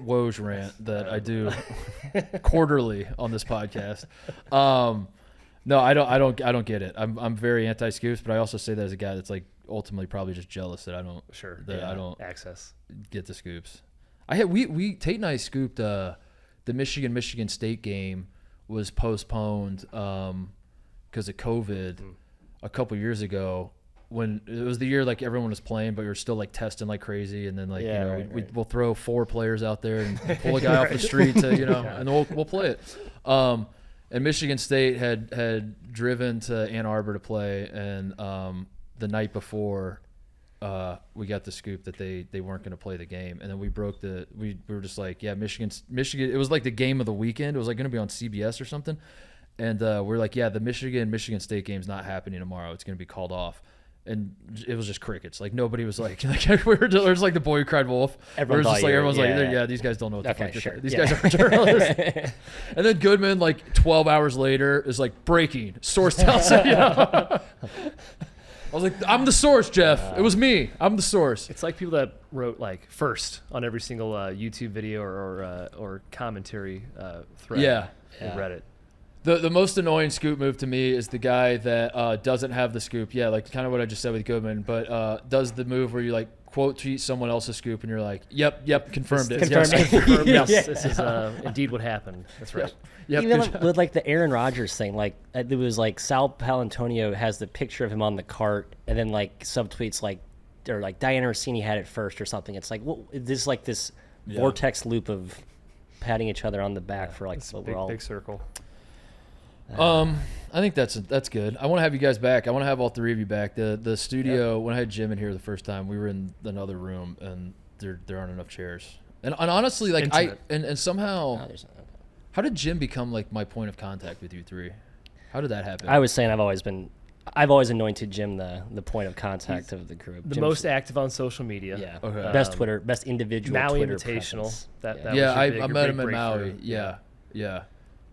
Woj rant that I do quarterly on this podcast. No, I don't get it. I'm very anti-scoops, but I also say that as a guy that's like ultimately probably just jealous that I don't. I don't get the scoops. Tate and I scooped the Michigan State game was postponed because of COVID a couple years ago, when it was the year like everyone was playing, but you're still like testing like crazy, and then like we'll throw 4 players out there and pull a guy off the street to and we'll play it. And Michigan State had driven to Ann Arbor to play, and the night before, we got the scoop that they weren't going to play the game, and then we were just like, yeah, Michigan. It was like the game of the weekend. It was like going to be on CBS or something, and we're like, yeah, the Michigan State game's not happening tomorrow. It's going to be called off. And it was just crickets. Like nobody was like we were just like the boy who cried wolf. Everyone's like yeah, these guys don't know what the fuck sure. These guys are journalists. And then Goodman, like 12 hours later, is like breaking. Source tells it. I was like, I'm the source, Jeff. It was me. I'm the source. It's like people that wrote like first on every single YouTube video or commentary thread. Yeah. In Reddit. The most annoying scoop move to me is the guy that doesn't have the scoop. Yeah, like kind of what I just said with Goodman, but does the move where you like quote tweet someone else's scoop and you're like, yep, confirmed it. Confirmed. Yes, this is indeed what happened. That's right. Yep, even with like the Aaron Rodgers thing, like it was like Sal Palantonio has the picture of him on the cart, and then like subtweets like Diana Rossini had it first or something. It's like, well, this like this vortex loop of patting each other on the back for like what we're all big circle. I think that's good. I want to have you guys back. I want to have all three of you back. The studio, when I had Jim in here the first time, we were in another room and there aren't enough chairs. And honestly, like and somehow, how did Jim become like my point of contact with you three? How did that happen? I was saying I've always anointed Jim the point of contact of the group. The most active on social media. Yeah. Okay. Best individual Maui Twitter Invitational. Presence. I met him at Maui. Yeah.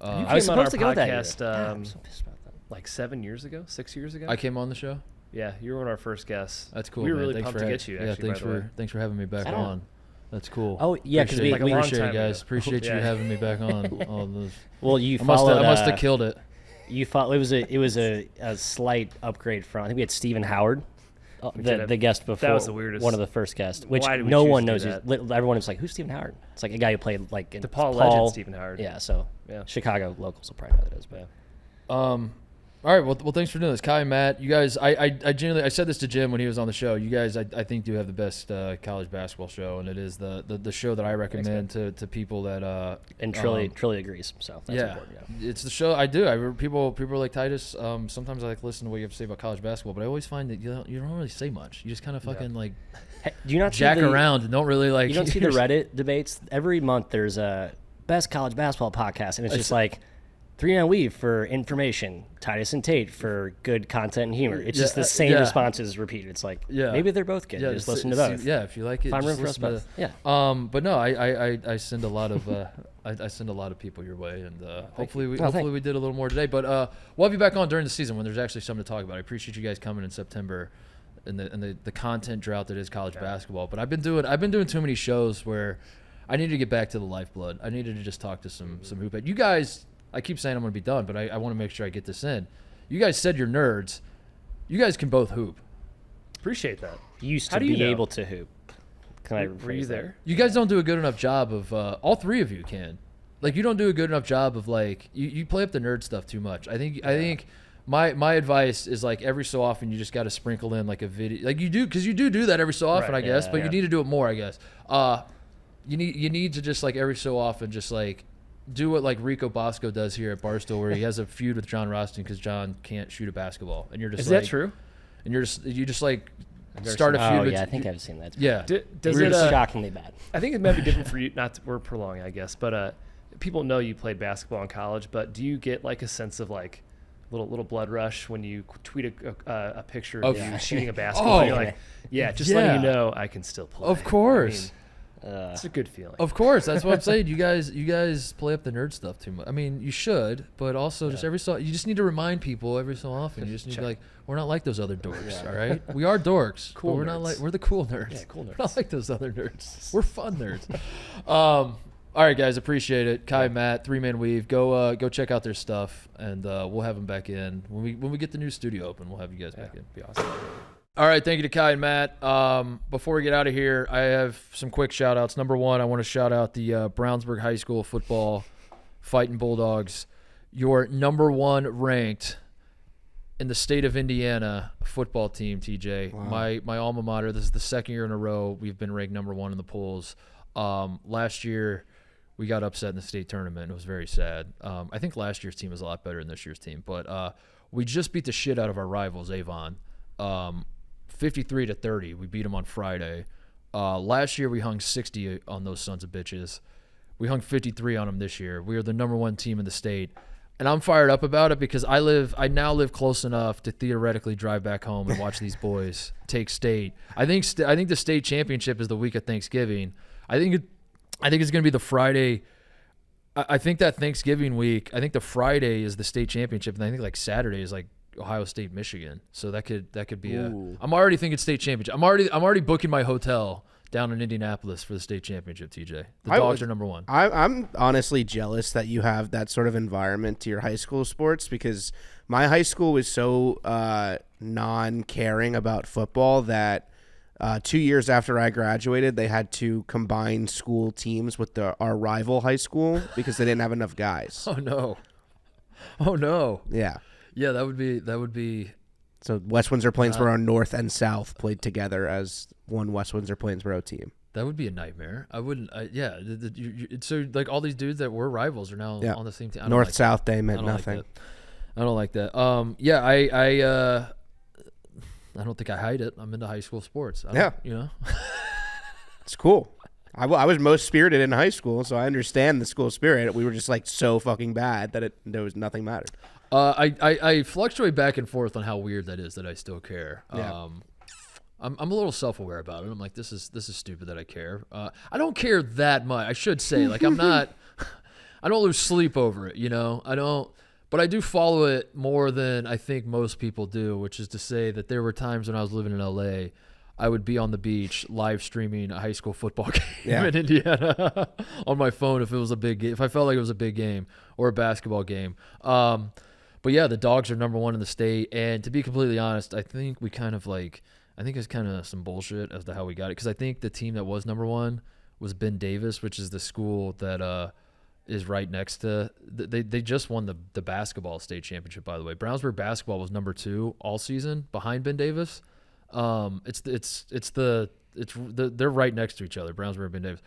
I was supposed to go that year. I'm so pissed about that. Like 6 years ago. I came on the show. Yeah, you were one of our first guests. That's cool. We were man. really pumped to get you. Actually, thanks for having me back on. That's cool. Oh yeah, because we like appreciate it, guys. Appreciate you having me back on. All those. Well, I must have killed it. You followed. It was a slight upgrade from. I think we had Stephen Howard, the guest before. That was the weirdest. One of the first guests, which no one knows. Everyone was like, "Who's Stephen Howard?" It's like a guy who played like in DePaul legend Stephen Howard. Yeah, so Chicago locals will probably know who that is. But all right. Well, thanks for doing this, Kai and Matt. You guys, I genuinely, I said this to Jim when he was on the show. You guys, I think do have the best college basketball show, and it is the show that I recommend to people that and Trilly agrees. So that's important. Yeah. It's the show I do. People are like Titus. Sometimes I like listen to what you have to say about college basketball, but I always find that you don't really say much. You just kind of fucking like do you not jack around and don't really like. You don't see the Reddit debates every month. There's a best college basketball podcast, and it's just like. 3 and Weave for information, Titus and Tate for good content and humor. It's just the same responses repeated. It's like maybe they're both good. Just listen to both. Yeah, if you like it, find room for us both. But no, I send a lot of I send a lot of people your way, and hopefully we did a little more today. But we'll have you back on during the season when there's actually something to talk about. I appreciate you guys coming in September, and the content drought that is college basketball. But I've been doing too many shows where I need to get back to the lifeblood. I needed to just talk to some hoop. You guys. I keep saying I'm going to be done, but I want to make sure I get this in. You guys said you're nerds. You guys can both hoop. Appreciate that. Used to be able to hoop. Can I rephrase you there? You guys don't do a good enough job of all three of you can. Like you don't do a good enough job of like you play up the nerd stuff too much. I think my advice is like every so often you just got to sprinkle in like a video. Like you do because you do that every so often, I guess, but you need to do it more, I guess. You need to just like every so often just like do what like Rico Bosco does here at Barstool, where he has a feud with John Rostin because John can't shoot a basketball, and you're just is that true? And you just like start a feud. Oh yeah, I think I've seen that. Yeah, does it shockingly bad? I think it might be different for you. Not to, we're prolonging, I guess, but people know you played basketball in college. But do you get like a sense of like little blood rush when you tweet a picture of you shooting a basketball? You're like, letting you know I can still play. Of course. It's a good feeling. Of course, that's what I'm saying. You guys play up the nerd stuff too much. I mean, you should, but also just you just need to remind people every so often. You just need to be like, we're not like those other dorks, all right? We are dorks, cool. But we're not like we're the cool nerds. Yeah, cool nerds. We're not like those other nerds. We're fun nerds. All right, guys, appreciate it. Kai, Matt, 3-Man Weave. Go check out their stuff, and we'll have them back in when we get the new studio open. We'll have you guys back in. Be awesome. All right, thank you to Kai and Matt. Before we get out of here, I have some quick shout-outs. Number one, I want to shout out the Brownsburg High School football Fighting Bulldogs, your number one ranked in the state of Indiana football team, TJ. Wow. My alma mater, this is the second year in a row we've been ranked number one in the polls. Last year, we got upset in the state tournament. And it was very sad. I think last year's team was a lot better than this year's team, but we just beat the shit out of our rivals, Avon, 53-30. We beat them on Friday. Last year we hung 60 on those sons of bitches. We hung 53 on them this year. We are the number 1 team in the state. And I'm fired up about it because I now live close enough to theoretically drive back home and watch these boys take state. I think the state championship is the week of Thanksgiving. I think it's going to be the Friday. I think that Thanksgiving week, I think the Friday is the state championship, and I think like Saturday is like Ohio State, Michigan. So that could be I'm already thinking state championship. I'm already booking my hotel down in Indianapolis for the state championship, TJ. The Dogs are number 1. I'm honestly jealous that you have that sort of environment to your high school sports, because my high school was so non-caring about football that 2 years after I graduated, they had to combine school teams with our rival high school because they didn't have enough guys. Oh no. Yeah. Yeah, that would be. So West Windsor Plainsboro North and South played together as one West Windsor Plainsboro team. That would be a nightmare. I wouldn't. So like all these dudes that were rivals are now on the same team. North South Day meant nothing. I don't like that. I don't think I hide it. I'm into high school sports. It's cool. I was most spirited in high school, so I understand the school spirit. We were just like so fucking bad that there was nothing mattered. I fluctuate back and forth on how weird that is that I still care. Yeah. I'm a little self-aware about it. I'm like, this is stupid that I care. I don't care that much. I should say, like, I'm not. I don't lose sleep over it. I don't. But I do follow it more than I think most people do, which is to say that there were times when I was living in LA, I would be on the beach live streaming a high school football game in Indiana on my phone if it was a big game, if I felt like it was a big game or a basketball game. But yeah, the Dogs are number 1 in the state. And to be completely honest, I think it's kind of some bullshit as to how we got it. Because I think the team that was number 1 was Ben Davis, which is the school that is right next to. They just won the basketball state championship, by the way. Brownsburg basketball was number 2 all season behind Ben Davis. They're right next to each other, Brownsburg and Ben Davis.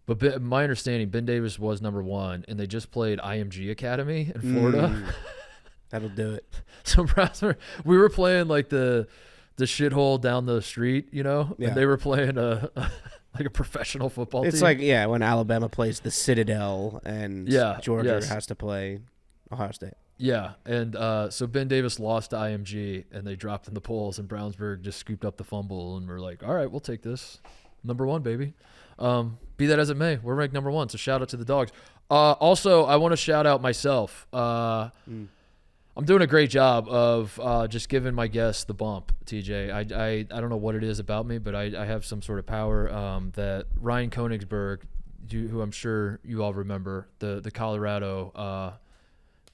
But my understanding, Ben Davis was number 1, and they just played IMG Academy in Florida. That'll do it. So Brownsburg, we were playing like the shithole down the street, and they were playing like a professional football team. It's like when Alabama plays the Citadel and Georgia has to play Ohio State. Yeah, and so Ben Davis lost to IMG, and they dropped in the polls, and Brownsburg just scooped up the fumble, and we're like, all right, we'll take this. Number 1, baby. Be that as it may, we're ranked number 1, so shout out to the Dogs. Also, I want to shout out myself. I'm doing a great job of just giving my guests the bump, TJ. I don't know what it is about me, but I have some sort of power that Ryan Koenigsberg, who I'm sure you all remember, the Colorado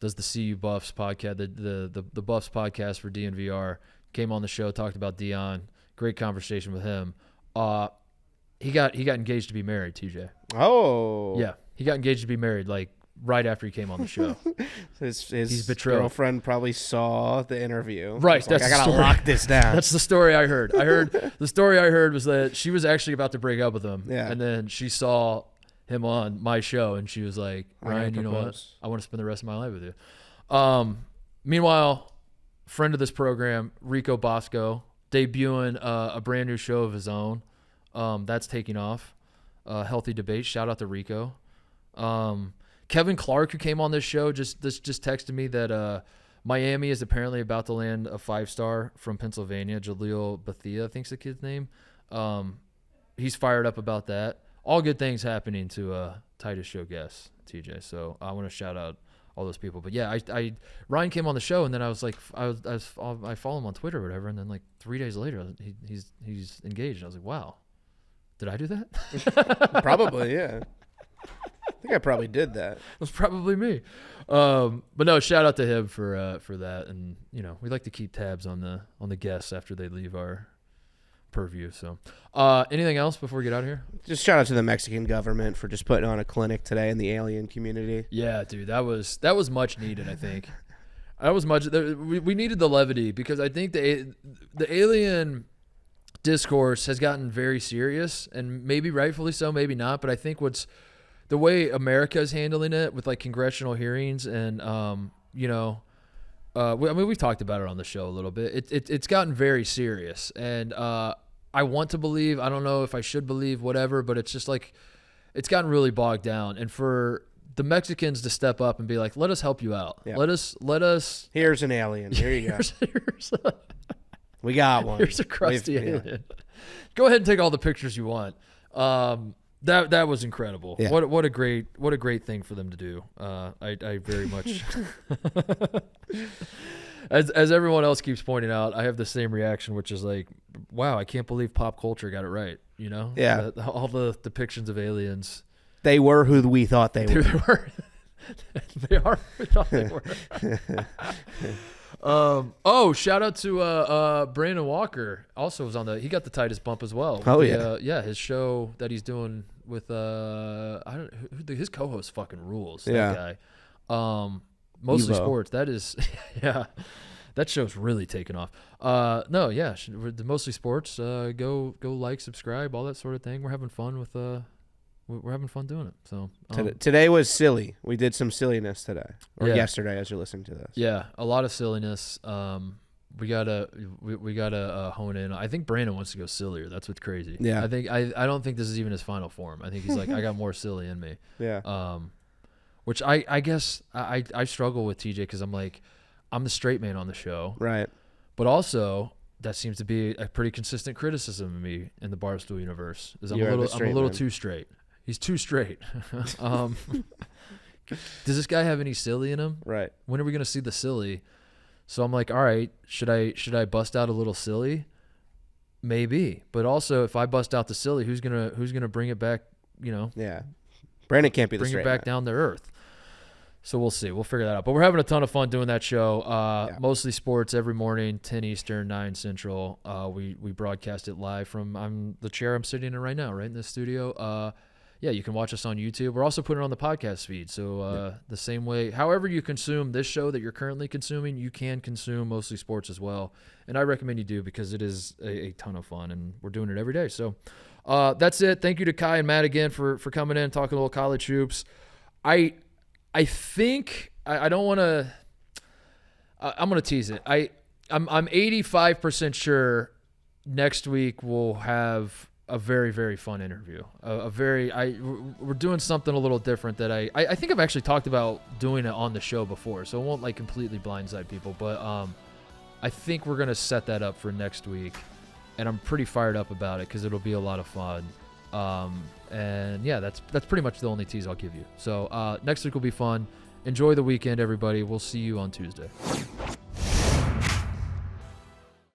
does the CU Buffs podcast, the Buffs podcast for DNVR, came on the show, talked about Dion. Great conversation with him. He got engaged to be married, TJ. Oh. Yeah, he got engaged to be married like right after he came on the show. His girlfriend probably saw the interview. Right. That's I got to lock this down. That's the story I heard. The story I heard was that she was actually about to break up with him. Yeah. And then she saw him on my show, and she was like, Ryan, you know what? I want to spend the rest of my life with you. Meanwhile, friend of this program, Rico Bosco, debuting a brand new show of his own. That's taking off. Healthy Debate. Shout out to Rico. Kevin Clark, who came on this show, just texted me that Miami is apparently about to land a 5-star from Pennsylvania. Jaleel Bethia, I think's the kid's name. He's fired up about that. All good things happening to Titus show guests, TJ. So I want to shout out all those people. But yeah, Ryan came on the show, and then I was like, I follow him on Twitter or whatever, and then like 3 days later, he's engaged. I was like, wow, did I do that? Probably, yeah. I think I probably did that. It was probably me. But no, shout out to him for that. And we like to keep tabs on the guests after they leave our purview. So anything else before we get out of here? Just shout out to the Mexican government for just putting on a clinic today in the alien community. Yeah, dude, that was much needed, I think. That was much. We needed the levity because I think the alien discourse has gotten very serious, and maybe rightfully so, maybe not. But I think the way America is handling it with like congressional hearings and we've talked about it on the show a little bit. It's gotten very serious, and I want to believe. I don't know if I should believe, whatever, but it's just like it's gotten really bogged down. And for the Mexicans to step up and be like, "Let us help you out. Yeah. Let us." Here's an alien. Here you go. We got one. Here's a crusty alien. Go ahead and take all the pictures you want. That was incredible. Yeah. What a great thing for them to do. I very much as everyone else keeps pointing out, I have the same reaction, which is like, wow, I can't believe pop culture got it right. You know? Yeah. All the depictions of aliens. They were who we thought they were. They were. They are who we thought they were. Shout out to Brandon Walker. Also was he got the Titus bump as well. Oh, his show that he's doing with his co-host fucking rules. Yeah. That guy. Mostly sports. That is yeah. That show's really taken off. The Mostly Sports. Go like, subscribe, all that sort of thing. We're having fun with we're having fun doing it. So today was silly. We did some silliness today, or yesterday, as you're listening to this. Yeah, a lot of silliness. We gotta hone in. I think Brandon wants to go sillier. That's what's crazy. Yeah. I don't think this is even his final form. I think he's like, I got more silly in me. Yeah. Which I guess I struggle with TJ because I'm like, I'm the straight man on the show. Right. But also that seems to be a pretty consistent criticism of me in the Barstool universe. Is I'm a little too straight. He's too straight. Does this guy have any silly in him? Right. When are we gonna see the silly? So I'm like, all right, should I bust out a little silly? Maybe. But also, if I bust out the silly, who's gonna bring it back? You know. Yeah. Brandon can't be the bring straight it back man. down to earth. So we'll see. We'll figure that out. But we're having a ton of fun doing that show. Mostly Sports every morning, 10 Eastern, 9 Central. We broadcast it live from the chair I'm sitting in right now, right in the studio. You can watch us on YouTube. We're also putting it on the podcast feed. So the same way, however you consume this show that you're currently consuming, you can consume Mostly Sports as well. And I recommend you do because it is a ton of fun, and we're doing it every day. So that's it. Thank you to Kai and Matt again for coming in and talking a little college hoops. I think I don't want to. I'm going to tease it. I'm 85% sure next week we'll have a very, very fun interview. We're doing something a little different that I think I've actually talked about doing it on the show before, so it won't like completely blindside people. But I think we're going to set that up for next week, and I'm pretty fired up about it because it'll be a lot of fun. And yeah, that's pretty much the only tease I'll give you. So next week will be fun. Enjoy the weekend, everybody. We'll see you on Tuesday.